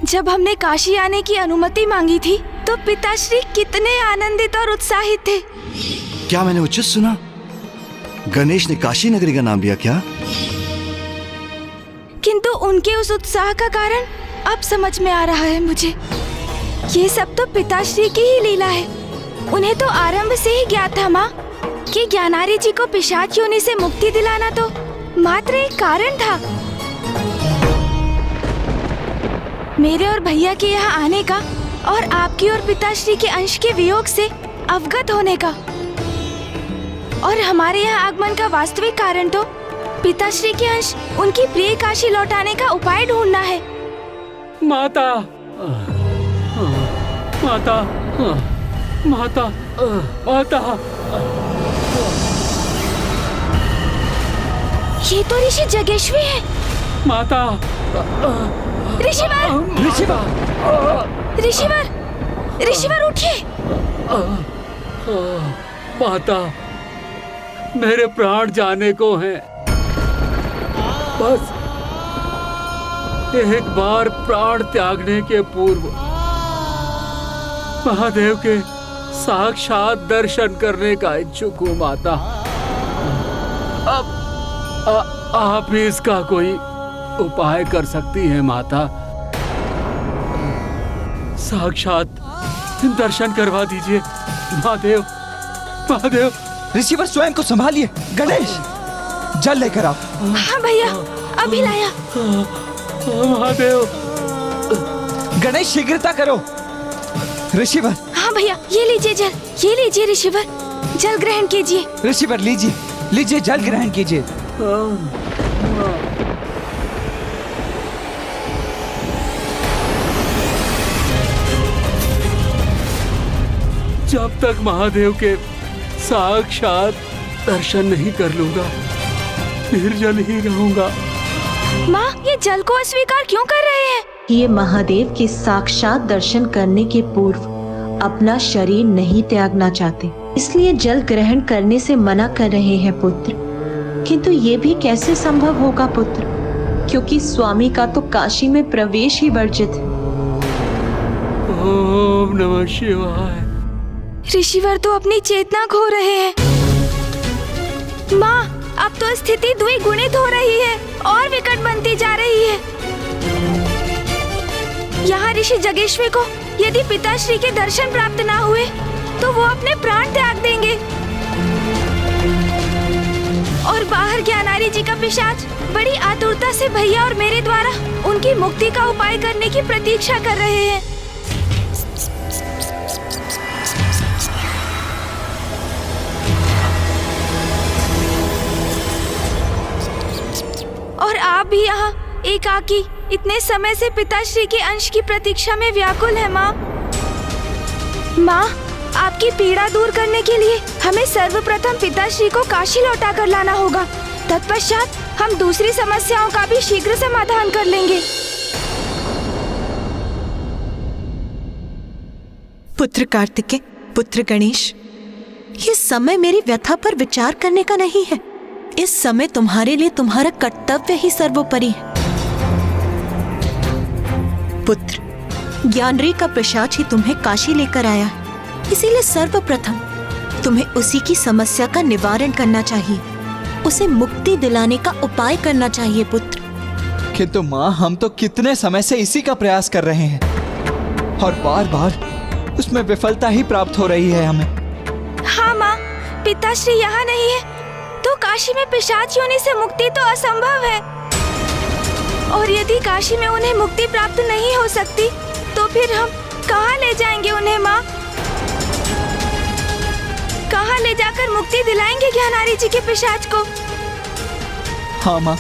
जब हमने काशी आने की अनुमति मांगी थी तो पिताश्री कितने आनंदित और उत्साहित थे। क्या मैंने उचित सुना? गणेश ने काशी नगरी का नाम लिया क्या? किंतु उनके उस उत्साह का कारण अब समझ में आ रहा है मुझे। ये सब तो पिताश्री की ही लीला है। उन्हें तो आरंभ से ही ज्ञात था माँ कि ज्ञानारी जी को पिशाच योनि से मुक्ति दिलाना तो मात्र एक कारण था। मेरे और भैया के यहाँ आने का और आपकी और पिताश्री के अंश के वियोग से अवगत होने का, और हमारे यहाँ आगमन का वास्तविक कारण तो पिताश्री के अंश उनकी प्रिय काशी लौटाने का उपाय ढूंढना है। माता, माता, माता, माता। ये तो ऋषि जगेश्वी है। माता, ऋषिवर, ऋषिवर, ऋषिवर, ऋषिवर उठिए। माता, मेरे प्राण जाने को हैं। बस एक बार प्राण त्यागने के पूर्व महादेव के साक्षात दर्शन करने का इच्छुक हूँ माता। अब आप ही इसका कोई उपाय कर सकती हैं माता। साक्षात दर्शन करवा दीजिए महादेव। महादेव, ऋषिवर स्वयं को संभालिए। गणेश, जल लेकर आओ। हाँ भैया, अभी लाया। महादेव, गणेश शीघ्रता करो। ऋषिवर। हाँ भैया, ये लीजिए जल, ये लीजिए ऋषिवर, जल ग्रहण कीजिए। ऋषिवर लीजिए, लीजिए जल ग्रहण कीजिए। जब तक महादेव के साक्षात दर्शन नहीं कर लूंगा निर्जल ही रहूंगा। माँ, ये जल को अस्वीकार क्यों कर रहे हैं? ये महादेव के साक्षात दर्शन करने के पूर्व अपना शरीर नहीं त्यागना चाहते, इसलिए जल ग्रहण करने से मना कर रहे हैं पुत्र। किंतु ये भी कैसे संभव होगा पुत्र, क्योंकि स्वामी का तो काशी में प्रवेश ही वर्जित है। ओम नमः शिवाय। ऋषिवर तो अपनी चेतना खो रहे हैं। माँ, अब तो स्थिति द्विगुणित हो रही है और विकट बनती जा रही है। यहाँ ऋषि जगेश्वी को यदि पिताश्री के दर्शन प्राप्त ना हुए तो वो अपने प्राण त्याग देंगे, और बाहर ज्ञानारी जी का पिशाच बड़ी आतुरता से भैया और मेरे द्वारा उनकी मुक्ति का उपाय करने की प्रतीक्षा कर रहे हैं। और आप भी यहाँ एकाकी इतने समय से पिताश्री के अंश की प्रतीक्षा में व्याकुल है माँ। माँ, आपकी पीड़ा दूर करने के लिए हमें सर्वप्रथम पिताश्री को काशी लौटा कर लाना होगा। तत्पश्चात हम दूसरी समस्याओं का भी शीघ्र समाधान कर लेंगे। पुत्र कार्तिकेय, पुत्र गणेश, ये समय मेरी व्यथा पर विचार करने का नहीं है। इस समय तुम्हारे लिए तुम्हारा कर्तव्य ही सर्वोपरि है। पुत्र, ज्ञानरी का पिशाच ही तुम्हें काशी लेकर आया है, इसीलिए सर्वप्रथम तुम्हें उसी की समस्या का निवारण करना चाहिए, उसे मुक्ति दिलाने का उपाय करना चाहिए पुत्र। किंतु माँ, हम तो कितने समय से इसी का प्रयास कर रहे हैं और बार बार उसमें विफलता ही प्राप्त हो रही है हमें। हाँ माँ, पिताश्री यहाँ नहीं है तो काशी में पिशाच योनि से मुक्ति तो असंभव है, और यदि काशी में उन्हें मुक्ति प्राप्त नहीं हो सकती तो फिर हम कहाँ ले जाएंगे उन्हें माँ? कहाँ ले जाकर मुक्ति दिलाएंगे ज्ञानारी जी के पिशाच को? हाँ माँ।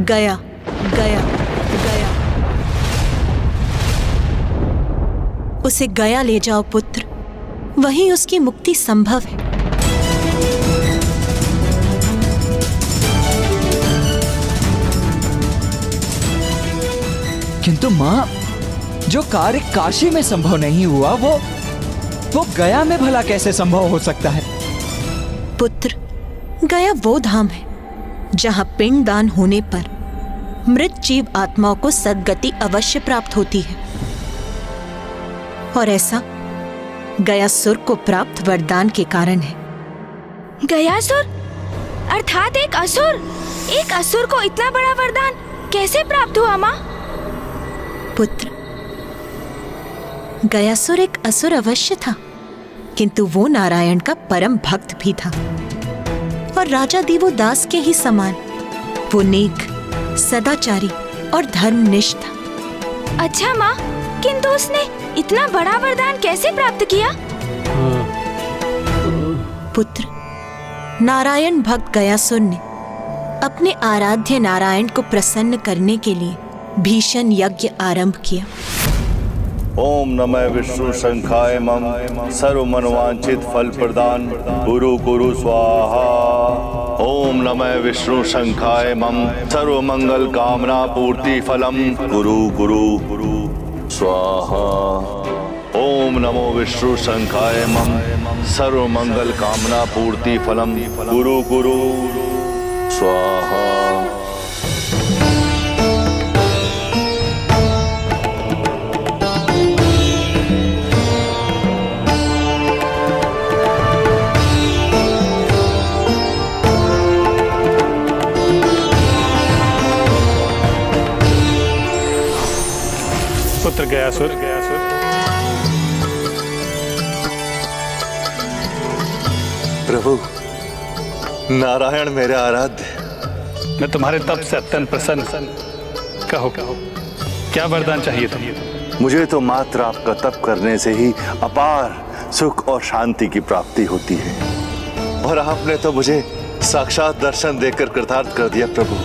गया गया गया, उसे गया ले जाओ पुत्र, वहीं उसकी मुक्ति संभव है। किंतु माँ, जो कार्य काशी में संभव नहीं हुआ वो गया में भला कैसे संभव हो सकता है? पुत्र, गया वो धाम है जहाँ पिंड दान होने पर मृत जीव आत्माओं को सद्गति अवश्य प्राप्त होती है, और ऐसा गयासुर को प्राप्त वरदान के कारण है। गयासुर अर्थात एक असुर? एक असुर को इतना बड़ा वरदान कैसे प्राप्त हुआ माँ? पुत्र, गयासुर एक असुर अवश्य था, किंतु वो नारायण का परम भक्त भी था, और राजा दिवोदास के ही समान वो नेक, सदाचारी और धर्मनिष्ठ था। अच्छा माँ, किंतु उसने इतना बड़ा वरदान कैसे प्राप्त किया? पुत्र, नारायण भक्त गयासुर ने अपने आराध्य नारायण को प्रसन्न करने के लिए भीषण यज्ञ आरंभ किया। ओम नमः विष्णु शंखाय मम सर्व मनवांचित फल प्रदान गुरु गुरु स्वाहा। ओम नमः विष्णु शंखाय मम सर्व मंगल कामना पूर्ति फलम गुरु गुरु गुरु स्वाहा। ओम नमो विष्णु शंखाय मम सर्व मंगल कामना पूर्ति फलम गुरु गुरु स्वाहा। पुत्र गयासुर, प्रभु, नारायण मेरे आराध्य, मैं तुम्हारे तप से अत्यंत प्रसन्न। कहो कहो, क्या वरदान चाहिए तुम्हें? मुझे तो मात्र आपका तप करने से ही अपार सुख और शांति की प्राप्ति होती है, और आपने तो मुझे साक्षात दर्शन देकर कृतार्थ कर दिया प्रभु।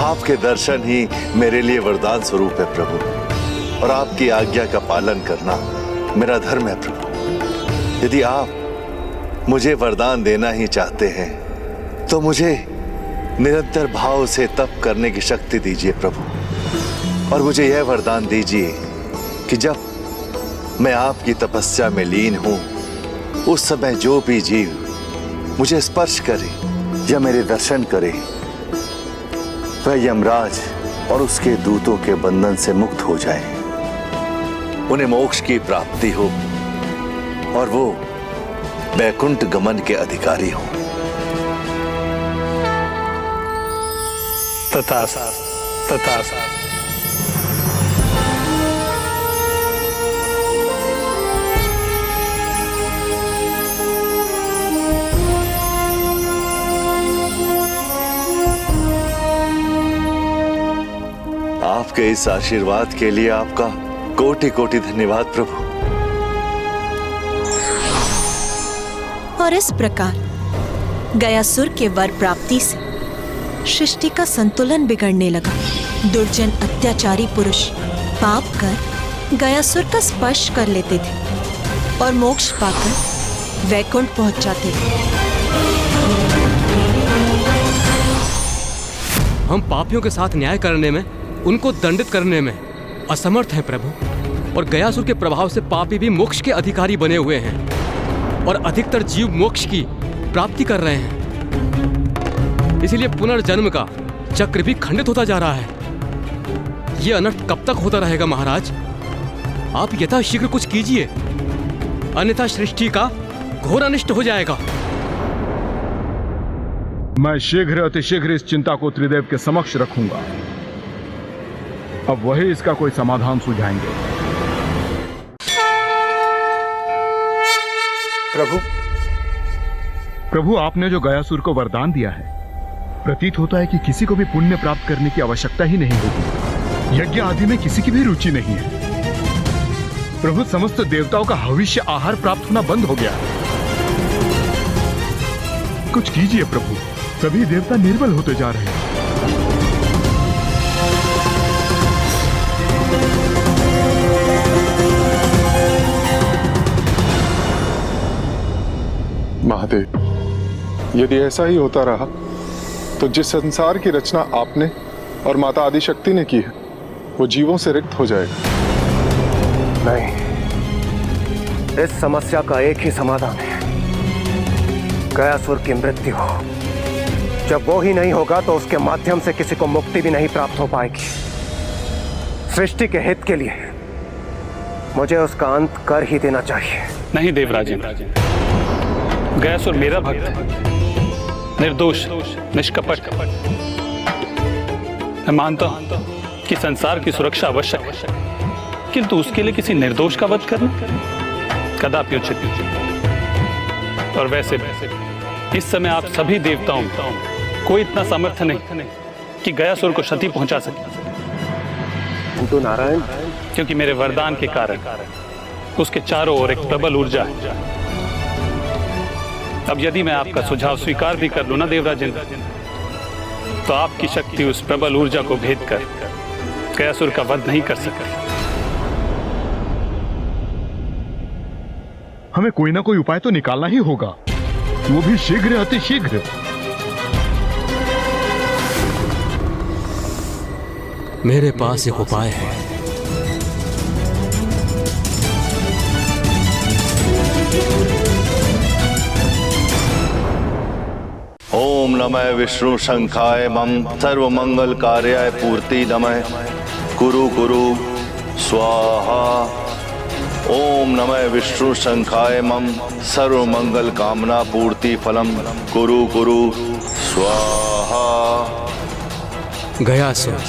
आपके दर्शन ही मेरे लिए वरदान स्वरूप है प्रभु, और आपकी आज्ञा का पालन करना मेरा धर्म है प्रभु। यदि आप मुझे वरदान देना ही चाहते हैं तो मुझे निरंतर भाव से तप करने की शक्ति दीजिए प्रभु, और मुझे यह वरदान दीजिए कि जब मैं आपकी तपस्या में लीन हूं उस समय जो भी जीव मुझे स्पर्श करे या मेरे दर्शन करे वह यमराज और उसके दूतों के बंधन से मुक्त हो जाए, उन्हें मोक्ष की प्राप्ति हो और वो वैकुंठ गमन के अधिकारी हो। तथास्तु, तथास्तु। आपके इस आशीर्वाद के लिए आपका कोटि कोटि धन्यवाद प्रभु। और इस प्रकार गयासुर के वर प्राप्ति से सृष्टि का संतुलन बिगड़ने लगा। दुर्जन अत्याचारी पुरुष पाप कर गयासुर का स्पर्श कर लेते थे और मोक्ष पाकर वैकुंठ पहुंच जाते थे। हम पापियों के साथ न्याय करने में, उनको दंडित करने में असमर्थ हैं प्रभु, और गयासुर के प्रभाव से पापी भी मोक्ष के अधिकारी बने हुए हैं। और अधिकतर जीव मोक्ष की प्राप्ति कर रहे हैं। इसलिए पुनर्जन्म का चक्र भी खंडित होता जा रहा है। यह अनर्थ कब तक होता रहेगा महाराज? आप यथाशीघ्र कुछ कीजिए, अन्यथा सृष्टि का घोर अनिष्ट हो जाएगा। मैं शीघ्र अतिशीघ्र इस चिंता को त्रिदेव के समक्ष रखूंगा। अब वही इसका कोई समाधान सुझाएंगे। प्रभु, आपने जो गयासुर को वरदान दिया है, प्रतीत होता है कि किसी को भी पुण्य प्राप्त करने की आवश्यकता ही नहीं होगी। यज्ञ आदि में किसी की भी रुचि नहीं है। प्रभु, समस्त देवताओं का हविष्य आहार प्राप्त होना बंद हो गया। कुछ कीजिए प्रभु, सभी देवता निर्बल होते जा रहे हैं। महादेव, यदि ऐसा ही होता रहा तो जिस संसार की रचना आपने और माता आदिशक्ति ने की है, वो जीवों से रिक्त हो जाएगा। नहीं, इस समस्या का एक ही समाधान है, गयासुर की मृत्यु हो। जब वो ही नहीं होगा तो उसके माध्यम से किसी को मुक्ति भी नहीं प्राप्त हो पाएगी। सृष्टि के हित के लिए मुझे उसका अंत कर ही देना चाहिए। नहीं देवराजन, गयासुर मेरा भक्त है, निर्दोष, निष्कपट। मैं मानता हूं कि संसार की सुरक्षा आवश्यक है, किंतु उसके लिए किसी निर्दोष का वध करना कदापि उचित नहीं। और वैसे इस समय आप सभी देवताओं कोई इतना सामर्थ्य नहीं कि गयासुर को क्षति पहुंचा सके। तो नारायण, क्योंकि मेरे वरदान के कारण उसके चारों ओर एक प्रबल ऊर्जा है। अब यदि मैं आपका सुझाव स्वीकार भी कर लूं ना देवराजन, तो आपकी शक्ति उस प्रबल ऊर्जा को भेद कर गयासुर का वध नहीं कर सकती। हमें कोई ना कोई उपाय तो निकालना ही होगा, वो भी शीघ्र अतिशीघ्र। मेरे पास एक उपाय है। ओम नमः विष्णु शंखाय मम सर्व मंगल कार्याय पूर्ति नमः कुरु कुरु स्वाहा। ओम नमः विष्णु शंखाय मम सर्व मंगल कामना पूर्ति फलम कुरु कुरु स्वाहा। गयासुर,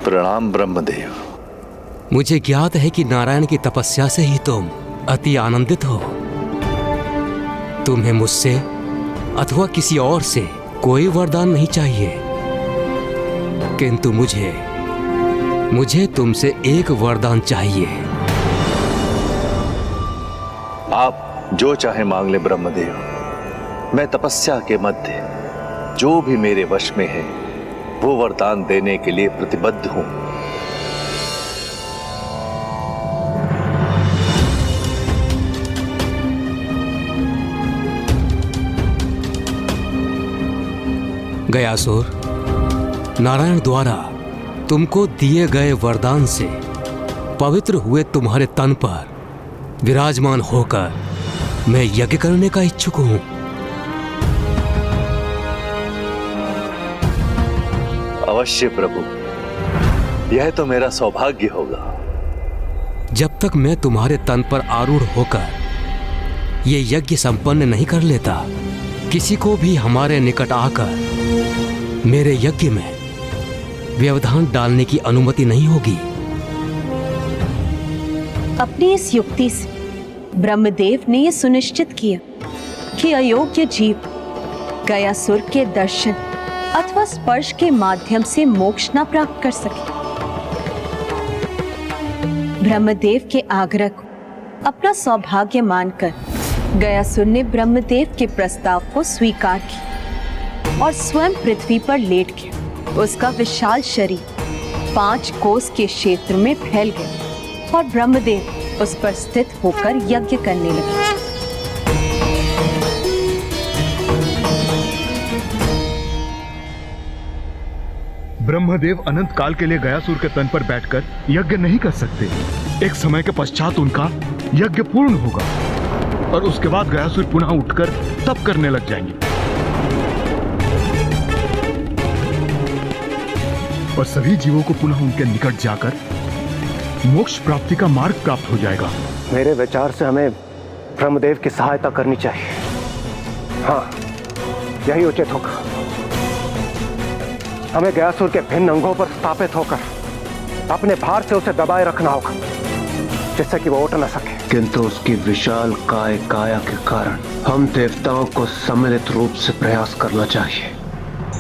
प्रणाम ब्रह्मदेव। मुझे ज्ञात है कि नारायण की तपस्या से ही तुम अति आनंदित हो। तुम्हें मुझसे अथवा किसी और से कोई वरदान नहीं चाहिए, किंतु मुझे तुमसे एक वरदान चाहिए। आप जो चाहे मांग ले ब्रह्मदेव। मैं तपस्या के मध्य जो भी मेरे वश में है वो वरदान देने के लिए प्रतिबद्ध हूं। गयासुर, नारायण द्वारा तुमको दिए गए वरदान से पवित्र हुए तुम्हारे तन पर विराजमान होकर मैं यज्ञ करने का इच्छुक हूं। अवश्य प्रभु, यह तो मेरा सौभाग्य होगा। जब तक मैं तुम्हारे तन पर आरूढ़ होकर ये यज्ञ संपन्न नहीं कर लेता, किसी को भी हमारे निकट आकर मेरे यज्ञ में व्यवधान डालने की अनुमति नहीं होगी। अपनी इस युक्ति से ब्रह्मदेव ने यह सुनिश्चित किया कि अयोग्य जीव गयासुर के दर्शन अथवा स्पर्श के माध्यम से मोक्ष न प्राप्त कर सके। ब्रह्मदेव के आग्रह को अपना सौभाग्य मानकर गयासुर ने ब्रह्मदेव के प्रस्ताव को स्वीकार किया और स्वयं पृथ्वी पर लेट गया। उसका विशाल शरीर 5 कोस के क्षेत्र में फैल गया और ब्रह्मदेव उस पर स्थित होकर यज्ञ करने लगे। ब्रह्मदेव अनंत काल के लिए गयासुर के तन पर बैठकर यज्ञ नहीं कर सकते। एक समय के पश्चात उनका यज्ञ पूर्ण होगा और उसके बाद गयासुर पुनः उठकर तप करने लग जाएंगे और सभी जीवों को पुनः उनके निकट जाकर मोक्ष प्राप्ति का मार्ग प्राप्त हो जाएगा। मेरे विचार से हमें ब्रह्मदेव की सहायता करनी चाहिए। हाँ, यही उचित होगा। हमें गयासुर के भिन्न अंगों पर स्थापित होकर अपने भार से उसे दबाए रखना होगा जिससे कि वो उठ न सके। किंतु उसकी विशाल काया के कारण हम देवताओं को सम्मिलित रूप से प्रयास करना चाहिए।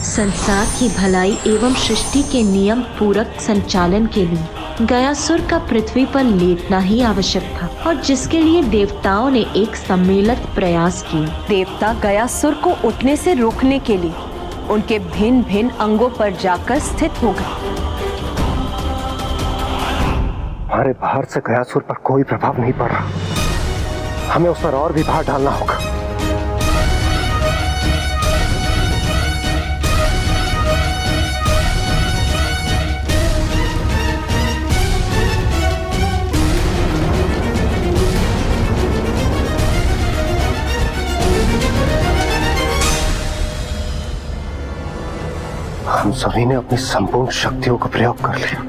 संसार की भलाई एवं सृष्टि के नियम पूरक संचालन के लिए गयासुर का पृथ्वी पर लेटना ही आवश्यक था और जिसके लिए देवताओं ने एक सम्मिलित प्रयास किया। देवता गयासुर को उठने से रोकने के लिए उनके भिन्न भिन्न अंगों पर जाकर स्थित हो गए। हमारे भार से गयासुर पर कोई प्रभाव नहीं पड़ रहा। हमें उस पर और भी भार डालना होगा। हम सभी ने अपनी संपूर्ण शक्तियों का प्रयोग कर लिया,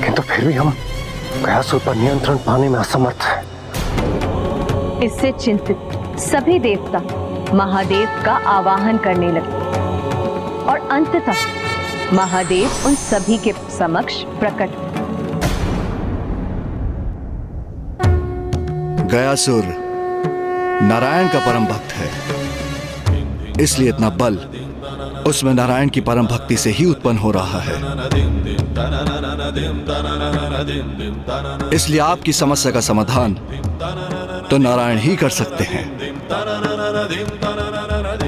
किंतु फिर भी हम गयासुर पर नियंत्रण पाने में असमर्थ हैं। इससे चिंतित सभी देवता महादेव का आवाहन करने लगे और अंततः महादेव उन सभी के समक्ष प्रकट हुए। गयासुर नारायण का परम भक्त है, इसलिए इतना बल उसमें नारायण की परम भक्ति से ही उत्पन्न हो रहा है। इसलिए आपकी समस्या का समाधान तो नारायण ही कर सकते हैं।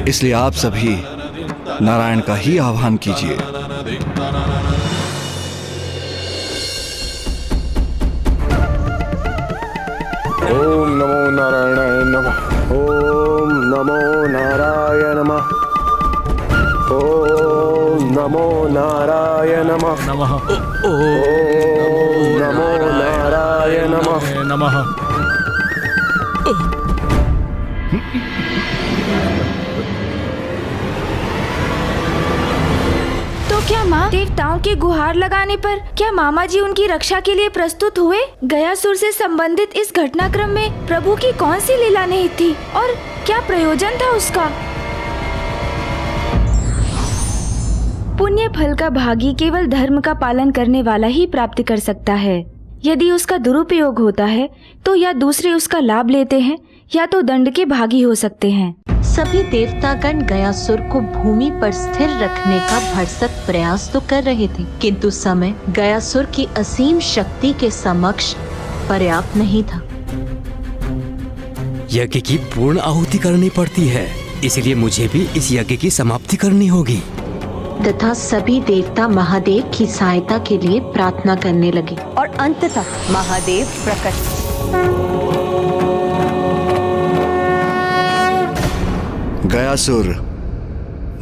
इसलिए आप सभी नारायण का ही आह्वान कीजिए। ओम नमो नारायणाय नमः। ओम नमो नारायण नमः। ओम नमो नारायण नमः। ओम नमो नारायण नमः। तो क्या माँ देवताओं के गुहार लगाने पर क्या मामा जी उनकी रक्षा के लिए प्रस्तुत हुए? गयासुर से संबंधित इस घटनाक्रम में प्रभु की कौन सी लीला निहित थी और क्या प्रयोजन था उसका? पुण्य फल का भागी केवल धर्म का पालन करने वाला ही प्राप्त कर सकता है। यदि उसका दुरुपयोग होता है तो या दूसरे उसका लाभ लेते हैं या तो दंड के भागी हो सकते हैं। सभी देवतागण गयासुर को भूमि पर स्थिर रखने का भरसक प्रयास तो कर रहे थे, किंतु समय गयासुर की असीम शक्ति के समक्ष पर्याप्त नहीं था। यज्ञ की पूर्ण आहुति करनी पड़ती है, इसलिए मुझे भी इस यज्ञ की समाप्ति करनी होगी। तथा सभी देवता महादेव की सहायता के लिए प्रार्थना करने लगे और अंततः महादेव प्रकट। गयासुर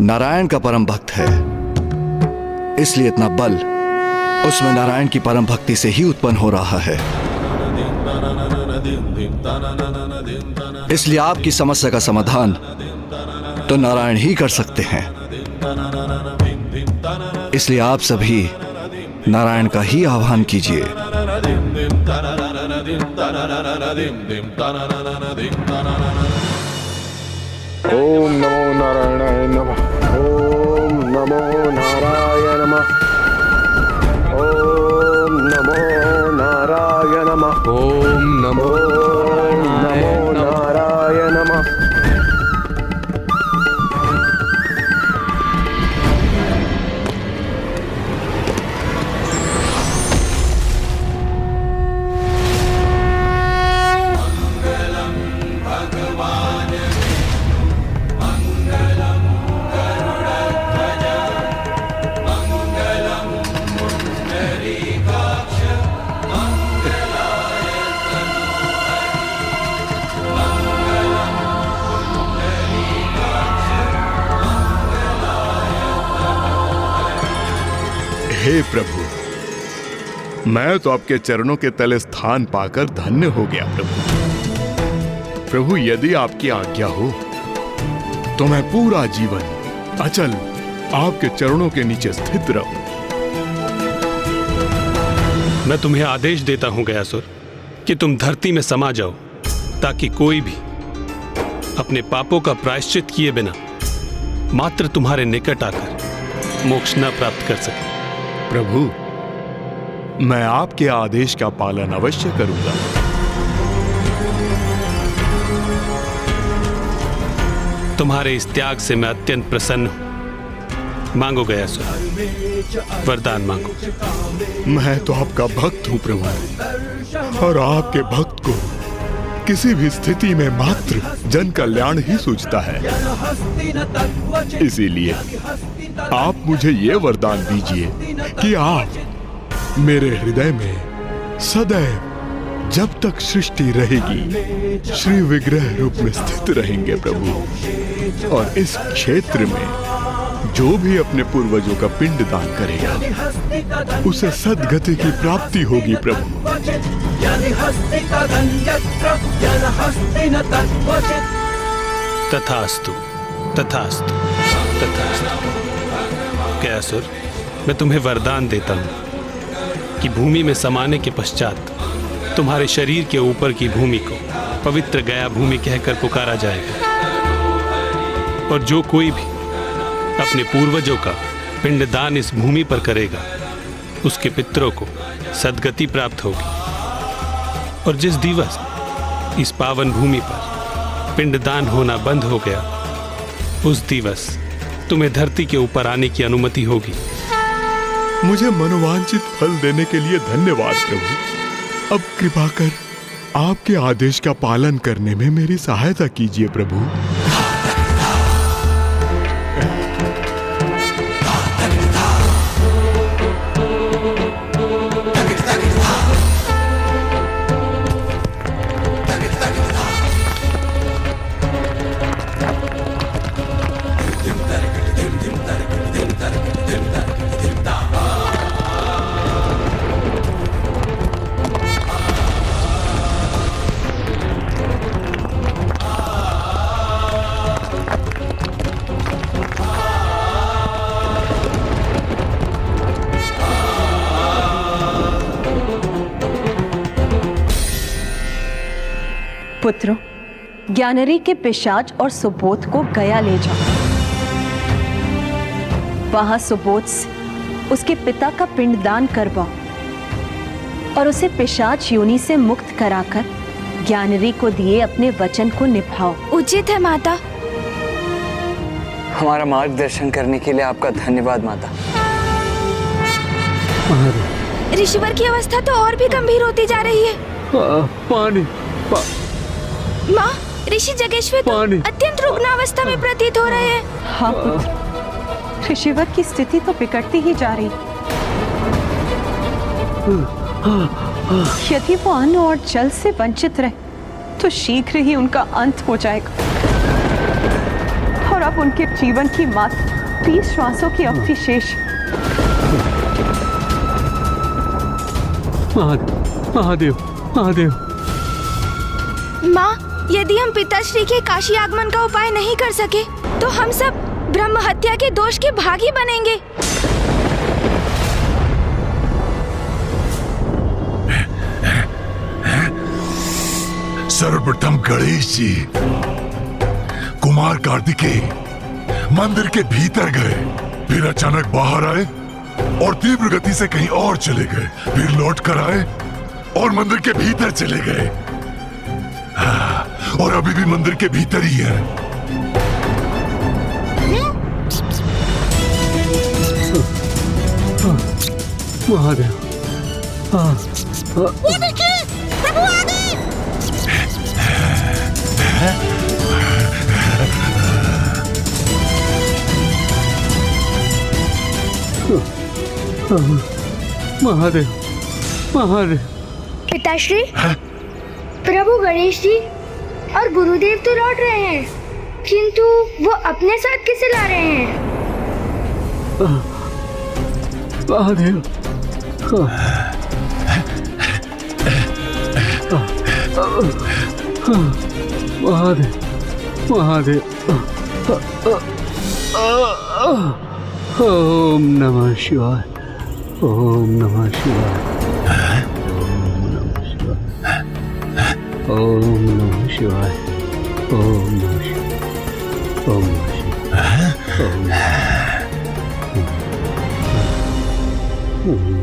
नारायण का परम भक्त है, इसलिए इतना बल उसमें नारायण की परम भक्ति से ही उत्पन्न हो रहा है। इसलिए आपकी समस्या का समाधान तो नारायण ही कर सकते हैं। इसलिए आप सभी नारायण का ही आह्वान कीजिए। ओम नमो नारायणाय नमः। ओम नमो नारायण नमः। ओम नमो नारायण नमः। ओम नमो नारायण नमः। भगवान हे प्रभु, मैं तो आपके चरणों के तले स्थान पाकर धन्य हो गया प्रभु। प्रभु, यदि आपकी आज्ञा हो तो मैं पूरा जीवन अचल आपके चरणों के नीचे स्थित रहूं। मैं तुम्हें आदेश देता हूं गयासुर कि तुम धरती में समा जाओ, ताकि कोई भी अपने पापों का प्रायश्चित किए बिना मात्र तुम्हारे निकट आकर मोक्ष न प्राप्त कर सके। प्रभु, मैं आपके आदेश का पालन अवश्य करूंगा। तुम्हारे इस त्याग से मैं अत्यंत प्रसन्न हूं। मांगो गयासुर, वरदान मांगो। मैं तो आपका भक्त हूं प्रभु, और आपके भक्त को किसी भी स्थिति में मात्र जन कल्याण ही सूझता है। इसीलिए आप मुझे ये वरदान दीजिए कि आप मेरे हृदय में सदैव, जब तक सृष्टि रहेगी, श्री विग्रह रूप में स्थित रहेंगे प्रभु। और इस क्षेत्र में जो भी अपने पूर्वजों का पिंड दान करेगा, उसे सद्गति की प्राप्ति होगी प्रभु। तथास्तु, तथास्तु, तथास्तु। गयासुर, मैं तुम्हें वरदान देता हूं कि भूमि में समाने के पश्चात तुम्हारे शरीर के ऊपर की भूमि को पवित्र गया भूमि कहकर पुकारा जाएगा, और जो कोई भी अपने पूर्वजों का पिंडदान इस भूमि पर करेगा, उसके पितरों को सद्गति प्राप्त होगी। और जिस दिवस इस पावन भूमि पर पिंडदान होना बंद हो गया, उस दिवस तुम्हें धरती के ऊपर आने की अनुमति होगी। मुझे मनोवांछित फल देने के लिए धन्यवाद प्रभु। अब कृपा कर आपके आदेश का पालन करने में मेरी सहायता कीजिए प्रभु। पुत्रों, ज्ञानरी के पिशाच और सुबोध को गया ले जाओ। वहां सुबोध से उसके पिता का पिंडदान करवाओ और उसे पिशाच योनि से मुक्त कराकर ज्ञानरी को दिए अपने वचन को निभाओ। उचित है माता। हमारा मार्गदर्शन करने के लिए आपका धन्यवाद माता। ऋषिवर की अवस्था तो और भी गंभीर होती जा रही है। पानी माँ, ऋषि जगेश्वर तो अत्यंत रुग्ण अवस्था में प्रतीत हो रहे हैं। हाँ पुत्र, ऋषिवर की स्थिति तो बिगड़ती ही जा रही। यदि वो अन्न और जल से वंचित रहे तो शीघ्र ही उनका अंत हो जाएगा, और अब उनके जीवन की मात्र 20 श्वासों की अवधि शेष। महादेव, महादेव। माँ, यदि हम पिताश्री के काशी आगमन का उपाय नहीं कर सके तो हम सब ब्रह्म हत्या के दोष के भागी बनेंगे। सर्वप्रथम गणेश जी कुमार कार्तिकेय मंदिर के भीतर गए, फिर अचानक बाहर आए और तीव्र गति से कहीं और चले गए, फिर लौट कर आए और मंदिर के भीतर चले गए। और अभी भी मंदिर के भीतर ही है। महादेव, वो देखिए, प्रभु आ गए। महादेव, महादेव। पिताश्री, प्रभु गणेश जी और गुरुदेव तो लौट रहे हैं, किंतु वो अपने साथ किसे ला रहे हैं? महादेव महादेव महादेव ओम नमः शिवाय ओम नमः शिवाय ओम नमः शिवाय ओम नमः शिवाय ओम नमः शिवाय।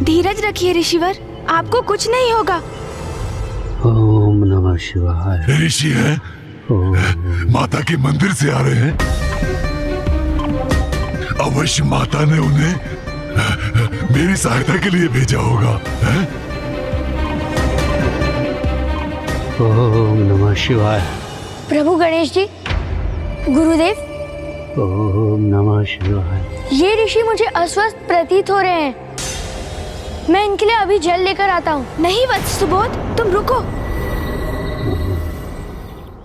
धीरज रखिए ऋषिवर, आपको कुछ नहीं होगा। ओम नमः शिवाय। ऋषि है, माता के मंदिर से आ रहे हैं। अवश्य माता ने उन्हें मेरी सहायता के लिए भेजा होगा। ओम नमः शिवाय। प्रभु गणेश जी, गुरुदेव, ओम नमः शिवाय। ये ऋषि मुझे अस्वस्थ प्रतीत हो रहे हैं। मैं इनके लिए अभी जल लेकर आता हूँ। नहीं वत्स सुबोध, तुम रुको।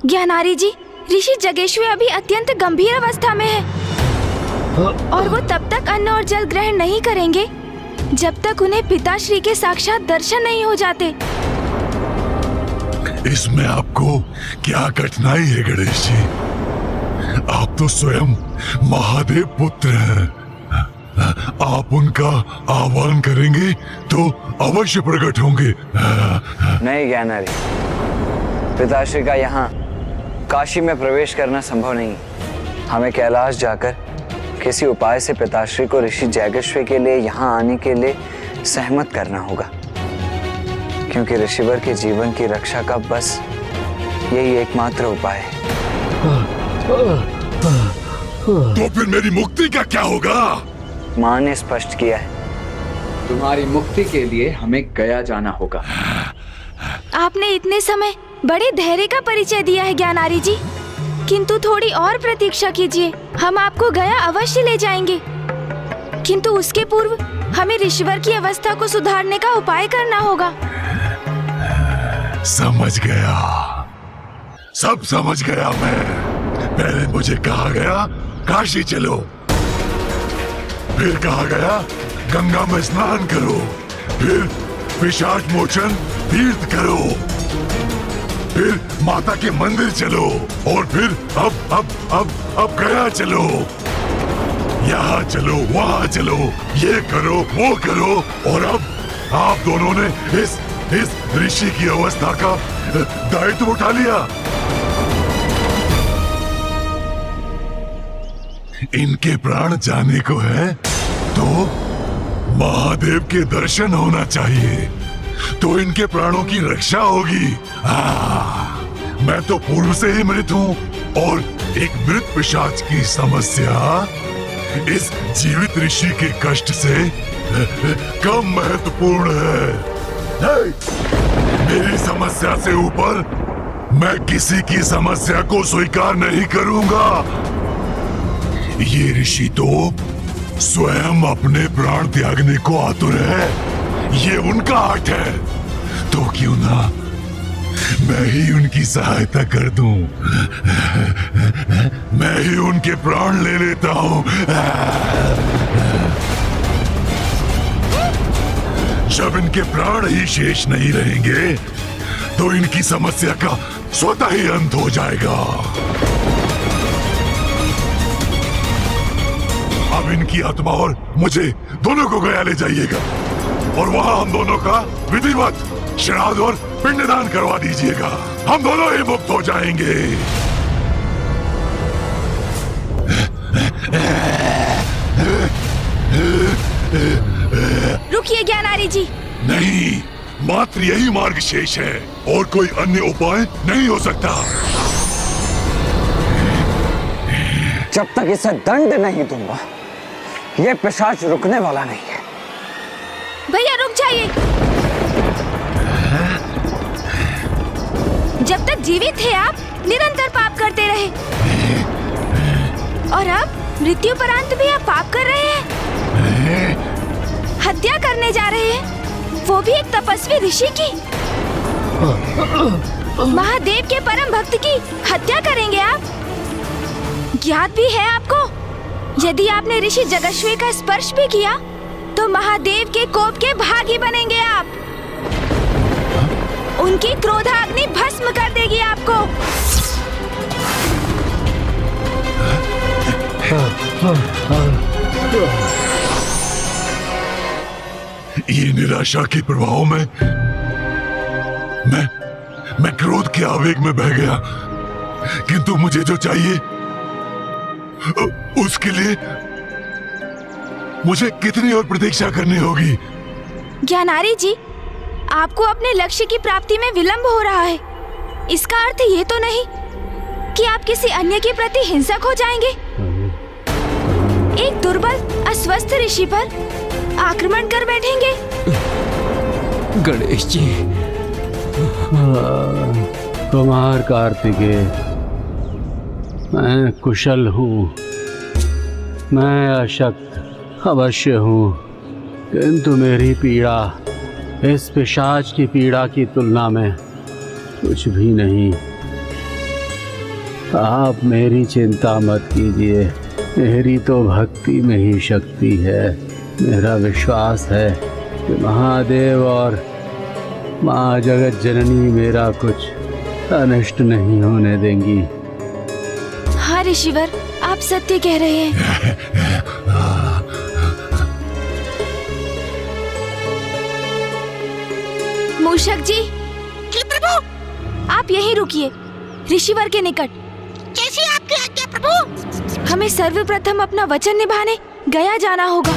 ज्ञानारी जी, ऋषि जगेश्वर अभी अत्यंत गंभीर अवस्था में है और वो तब तक अन्न और जल ग्रहण नहीं करेंगे जब तक उन्हें पिताश्री के साक्षात दर्शन नहीं हो जाते। इसमें आपको क्या कठिनाई है गणेश जी? आप तो स्वयं महादेव पुत्र हैं। आप उनका आह्वान करेंगे तो अवश्य प्रकट होंगे। नहीं ज्ञानारी, पिताश्री का यहाँ काशी में प्रवेश करना संभव नहीं। हमें कैलाश जाकर किसी उपाय से पिताश्री को ऋषि जैगेश्वर के लिए यहाँ आने के लिए सहमत करना होगा, क्योंकि ऋषिवर के जीवन की रक्षा का बस यही एकमात्र उपाय है। तो फिर मेरी मुक्ति का क्या होगा? माँ ने स्पष्ट किया है। तुम्हारी मुक्ति के लिए हमें गया जाना होगा। आपने इतने समय बड़े धैर्य का परिचय दिया है ज्ञानारी जी, किंतु थोड़ी और प्रतीक्षा कीजिए। हम आपको गया अवश्य ले जाएंगे, किंतु उसके पूर्व हमें ऋषिवर की अवस्था को सुधारने का उपाय करना होगा। समझ गया, सब समझ गया मैं। पहले मुझे कहा गया काशी चलो, फिर कहा गया गंगा में स्नान करो, फिर पिशाच मोचन तीर्थ करो, फिर माता के मंदिर चलो, और फिर अब गया चलो। यहाँ चलो, वहाँ चलो, ये करो, वो करो, और अब आप दोनों ने इस ऋषि की अवस्था का दायित्व उठा लिया। इनके प्राण जाने को है तो महादेव के दर्शन होना चाहिए, तो इनके प्राणों की रक्षा होगी। मैं तो पूर्व से ही मृत हूँ, और एक मृत पिशाच की समस्या इस जीवित ऋषि के कष्ट से कम महत्वपूर्ण है। मेरी समस्या से ऊपर मैं किसी की समस्या को स्वीकार नहीं करूंगा। ये ऋषि तो स्वयं अपने प्राण त्यागने को आतुर है, ये उनका आर्ट है, तो क्यों ना मैं ही उनकी सहायता कर दूं। मैं ही उनके प्राण ले लेता हूं। जब इनके प्राण ही शेष नहीं रहेंगे तो इनकी समस्या का स्वतः ही अंत हो जाएगा। अब इनकी आत्मा और मुझे दोनों को गया ले जाइएगा, और वहां हम दोनों का विधिवत श्राद्ध और पिंडदान करवा दीजिएगा। हम दोनों ही मुक्त हो जाएंगे। रुकिए ज्ञानारी जी। नहीं, मात्र यही मार्ग शेष है, और कोई अन्य उपाय नहीं हो सकता। जब तक इसे दंड नहीं दूंगा, ये पिशाच रुकने वाला नहीं है। भैया रुक जाइए। जब तक जीवित थे आप निरंतर पाप करते रहे, और अब मृत्युपरांत भी आप पाप कर रहे हैं। हत्या करने जा रहे हैं, वो भी एक तपस्वी ऋषि की। महादेव के परम भक्त की हत्या करेंगे आप। ज्ञात भी है आपको, यदि आपने ऋषि जगेश्वर का स्पर्श भी किया तो महादेव के कोप के भागी बनेंगे आप। उनकी क्रोधाग्नि भस्म कर देगी आपको। ये निराशा के प्रभाव में मैं क्रोध के आवेग में बह गया, किंतु मुझे जो चाहिए उसके लिए मुझे कितनी और प्रतीक्षा करनी होगी? ज्ञानारी जी, आपको अपने लक्ष्य की प्राप्ति में विलंब हो रहा है। इसका अर्थ ये तो नहीं कि आप किसी अन्य के प्रति हिंसक हो जाएंगे। एक दुर्बल अस्वस्थ ऋषि पर आक्रमण कर बैठेंगे। गणेश जी, कुमार कार्तिकेय, मैं कुशल हूँ, मैं अशक्त अवश्य हूँ, किंतु मेरी पीड़ा इस पिशाच की पीड़ा की तुलना में कुछ भी नहीं। आप मेरी चिंता मत कीजिए, मेरी तो भक्ति में ही शक्ति है। मेरा विश्वास है कि महादेव और माँ जगत जननी मेरा कुछ अनिष्ट नहीं होने देंगी। हाँ ऋषिवर, आप सत्य कह रहे हैं। मूषक जी, प्रभु, आप यहीं रुकिए, ऋषिवर के निकट। कैसी आपकी आज्ञा प्रभु? हमें सर्वप्रथम अपना वचन निभाने गया जाना होगा।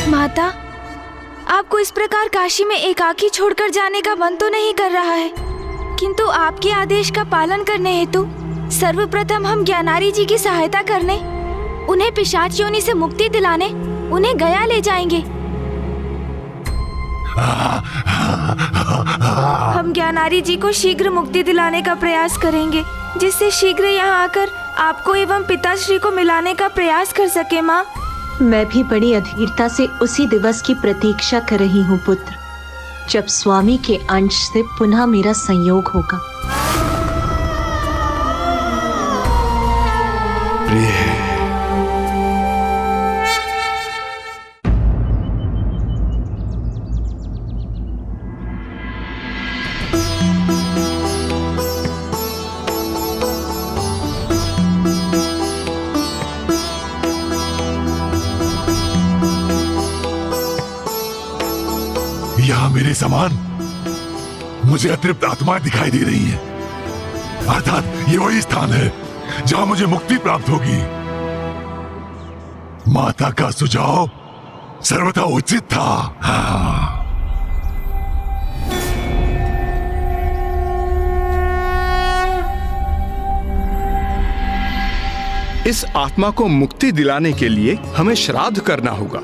माता, आपको इस प्रकार काशी में एकाकी छोड़कर जाने का मन तो नहीं कर रहा है, किंतु आपके आदेश का पालन करने हेतु सर्वप्रथम हम ज्ञानारी जी की सहायता करने, उन्हें पिशाच योनि से मुक्ति दिलाने, उन्हें गया ले जाएंगे। हम ज्ञानारी जी को शीघ्र मुक्ति दिलाने का प्रयास करेंगे, जिससे शीघ्र यहाँ आकर आपको एवं पिताश्री को मिलाने का प्रयास कर सके। माँ, मैं भी बड़ी अधीरता से उसी दिवस की प्रतीक्षा कर रही हूँ पुत्र, जब स्वामी के अंश से पुनः मेरा संयोग होगा। प्रिय, यहाँ मेरे समान मुझे अतृप्त आत्माएं दिखाई दे रही हैं, अर्थात ये वही स्थान है जहाँ मुझे मुक्ति प्राप्त होगी। माता का सुझाव सर्वथा उचित था। हाँ। इस आत्मा को मुक्ति दिलाने के लिए हमें श्राद्ध करना होगा,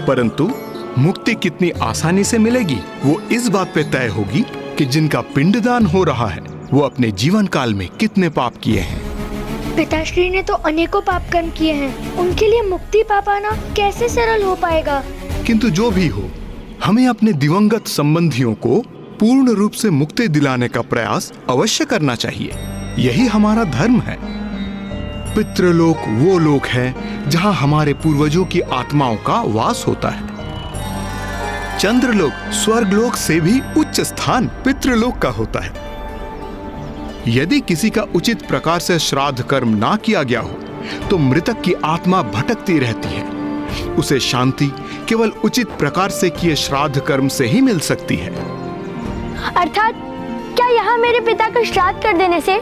परंतु मुक्ति कितनी आसानी से मिलेगी वो इस बात पे तय होगी कि जिनका पिंडदान हो रहा है वो अपने जीवन काल में कितने पाप किए हैं। पिताश्री ने तो अनेकों पाप कर्म किए हैं, उनके लिए मुक्ति पा पाना कैसे सरल हो पाएगा? किंतु जो भी हो, हमें अपने दिवंगत संबंधियों को पूर्ण रूप से मुक्ति दिलाने का प्रयास अवश्य करना चाहिए। यही हमारा धर्म है। पितृलोक वो लोक है जहाँ हमारे पूर्वजों की आत्माओं का वास होता है। चंद्रलोक स्वर्गलोक से भी उच्च स्थान पितृलोक का होता है। यदि किसी का उचित प्रकार से श्राद्ध कर्म ना किया गया हो तो मृतक की आत्मा भटकती रहती है। उसे शांति केवल उचित प्रकार से किए श्राद्ध कर्म से ही मिल सकती है। अर्थात क्या यहाँ मेरे पिता का श्राद्ध कर देने से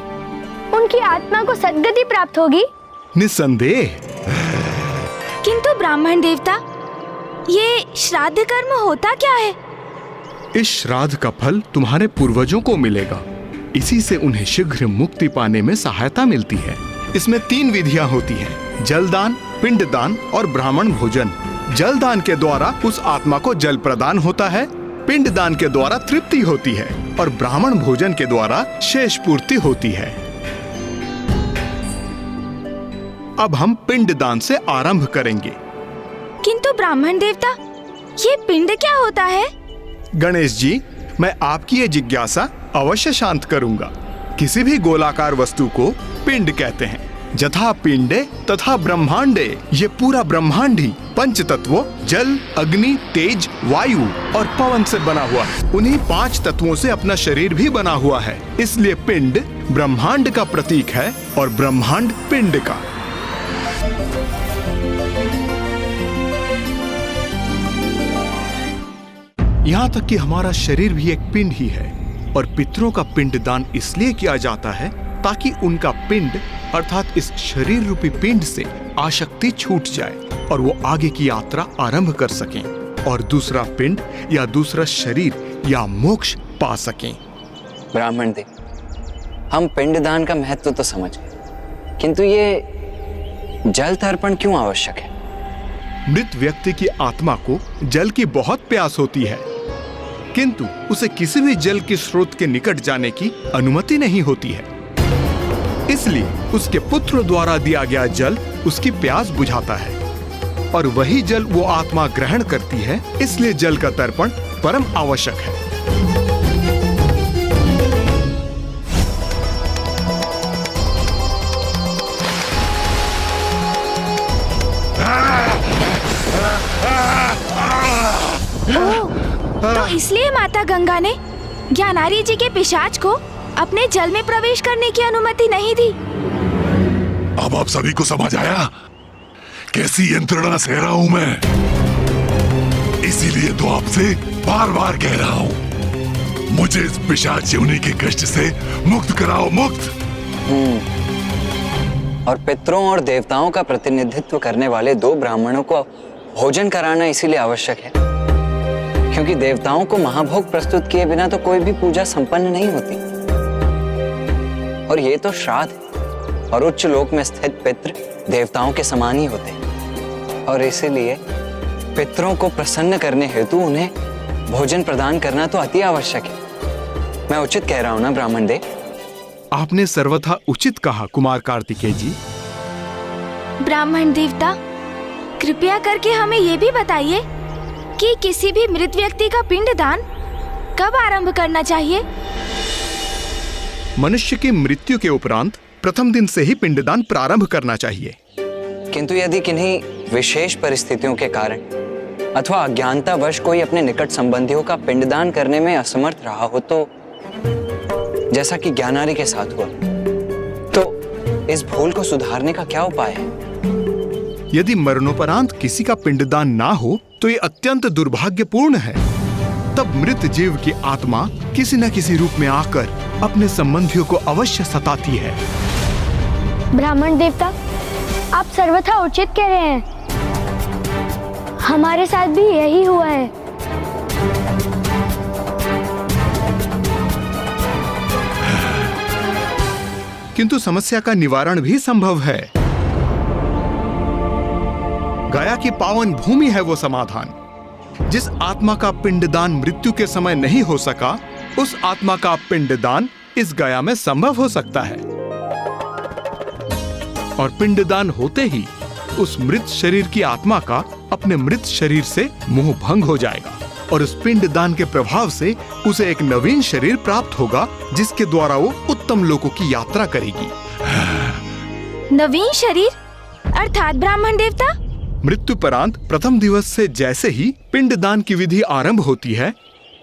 उनकी आत्मा को सद्गति प्राप्त होगी? निस्संदेह। किंतु ब्राह्मण देवता, ये श्राद्ध कर्म होता क्या है? इस श्राद्ध का फल तुम्हारे पूर्वजों को मिलेगा। इसी से उन्हें शीघ्र मुक्ति पाने में सहायता मिलती है। इसमें 3 विधियां होती हैं: जलदान, पिंडदान और ब्राह्मण भोजन। जलदान के द्वारा उस आत्मा को जल प्रदान होता है, पिंडदान के द्वारा तृप्ति होती है और ब्राह्मण भोजन के द्वारा शेष पूर्ति होती है। अब हम पिंडदान से आरंभ करेंगे। किंतु ब्राह्मण देवता, ये पिंड क्या होता है? गणेश जी, मैं आपकी ये जिज्ञासा अवश्य शांत करूंगा। किसी भी गोलाकार वस्तु को पिंड कहते हैं। जथा पिंडे तथा ब्रह्मांडे, ये पूरा ब्रह्मांड ही पंच तत्वों जल, अग्नि, तेज, वायु और पवन से बना हुआ है। उन्हीं 5 तत्वों से अपना शरीर भी बना हुआ है। इसलिए पिंड ब्रह्मांड का प्रतीक है और ब्रह्मांड पिंड का। यहाँ तक कि हमारा शरीर भी एक पिंड ही है और पितरों का पिंडदान इसलिए किया जाता है ताकि उनका पिंड अर्थात इस शरीर रूपी पिंड से आसक्ति छूट जाए और वो आगे की यात्रा आरंभ कर सकें और दूसरा पिंड या दूसरा शरीर या मोक्ष पा सकें। ब्राह्मण देव, हम पिंडदान का महत्व तो समझ गए, किंतु ये जल तर्पण क्यों आवश्यक है? मृत व्यक्ति की आत्मा को जल की बहुत प्यास होती है, किंतु उसे किसी भी जल के स्रोत के निकट जाने की अनुमति नहीं होती है। इसलिए उसके पुत्र द्वारा दिया गया जल उसकी प्यास बुझाता है और वही जल वो आत्मा ग्रहण करती है। इसलिए जल का तर्पण परम आवश्यक है। तो इसलिए माता गंगा ने ज्ञानारी जी के पिशाच को अपने जल में प्रवेश करने की अनुमति नहीं दी। अब आप सभी को समझ आया कैसी यंत्रणा सह रहा हूं मैं। इसीलिए तो आपसे बार बार कह रहा हूं, मुझे इस पिशाच योनि के कष्ट से मुक्त कराओ, मुक्त। और पितरों और देवताओं का प्रतिनिधित्व करने वाले 2 ब्राह्मणों को भोजन कराना इसीलिए आवश्यक है क्योंकि देवताओं को महाभोग प्रस्तुत किए बिना तो कोई भी पूजा संपन्न नहीं होती। और ये तो श्राद्ध है और उच्च लोक में स्थित पितृ देवताओं के समान ही होते हैं और इसीलिए पितरों को प्रसन्न करने हेतु उन्हें भोजन प्रदान करना तो अति आवश्यक है। मैं उचित कह रहा हूं ना ब्राह्मण देव? आपने सर्वथा उचित कहा कुमार कार्तिकेय जी। ब्राह्मण देवता, कृपया करके हमें ये भी बताइए कि किसी भी मृत व्यक्ति का पिंडदान कब आरंभ करना चाहिए? मनुष्य की मृत्यु के उपरांत प्रथम दिन से ही पिंडदान प्रारंभ करना चाहिए। किंतु यदि किन्हीं विशेष परिस्थितियों के कारण अथवा अज्ञानतावश कोई अपने निकट संबंधियों का पिंडदान करने में असमर्थ रहा हो तो, जैसा कि ज्ञानारी के साथ हुआ, तो इस भूल को सुधारने का क्या उपाय है? यदि मरणोपरांत किसी का पिंडदान ना हो तो ये अत्यंत दुर्भाग्यपूर्ण है। तब मृत जीव की आत्मा किसी न किसी रूप में आकर अपने संबंधियों को अवश्य सताती है। ब्राह्मण देवता, आप सर्वथा उचित कह रहे हैं। हमारे साथ भी यही हुआ है। किंतु समस्या का निवारण भी संभव है। गया की पावन भूमि है वो समाधान। जिस आत्मा का पिंडदान मृत्यु के समय नहीं हो सका, उस आत्मा का पिंडदान इस गया में संभव हो सकता है और पिंडदान होते ही उस मृत शरीर की आत्मा का अपने मृत शरीर से मोह भंग हो जाएगा और उस पिंडदान के प्रभाव से उसे एक नवीन शरीर प्राप्त होगा जिसके द्वारा वो उत्तम लोकों की यात्रा करेगी। नवीन शरीर अर्थात ब्राह्मण देवता? मृत्युपरांत प्रथम दिवस से जैसे ही पिंडदान की विधि आरंभ होती है,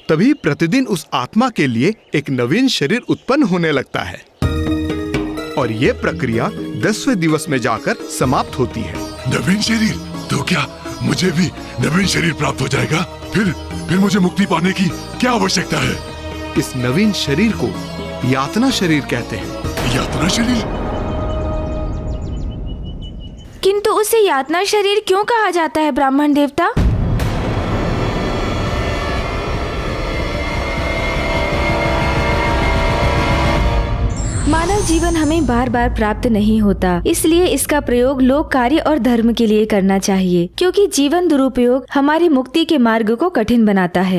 तभी प्रतिदिन उस आत्मा के लिए एक नवीन शरीर उत्पन्न होने लगता है और ये प्रक्रिया 10वें दिवस में जाकर समाप्त होती है। नवीन शरीर? तो क्या मुझे भी नवीन शरीर प्राप्त हो जाएगा? फिर मुझे मुक्ति पाने की क्या आवश्यकता है? इस नवीन शरीर को यातना शरीर कहते हैं। यातना शरीर? किंतु उसे यातना शरीर क्यों कहा जाता है ब्राह्मण देवता? मानव जीवन हमें बार बार प्राप्त नहीं होता, इसलिए इसका प्रयोग लोक कार्य और धर्म के लिए करना चाहिए, क्योंकि जीवन दुरुपयोग हमारी मुक्ति के मार्ग को कठिन बनाता है।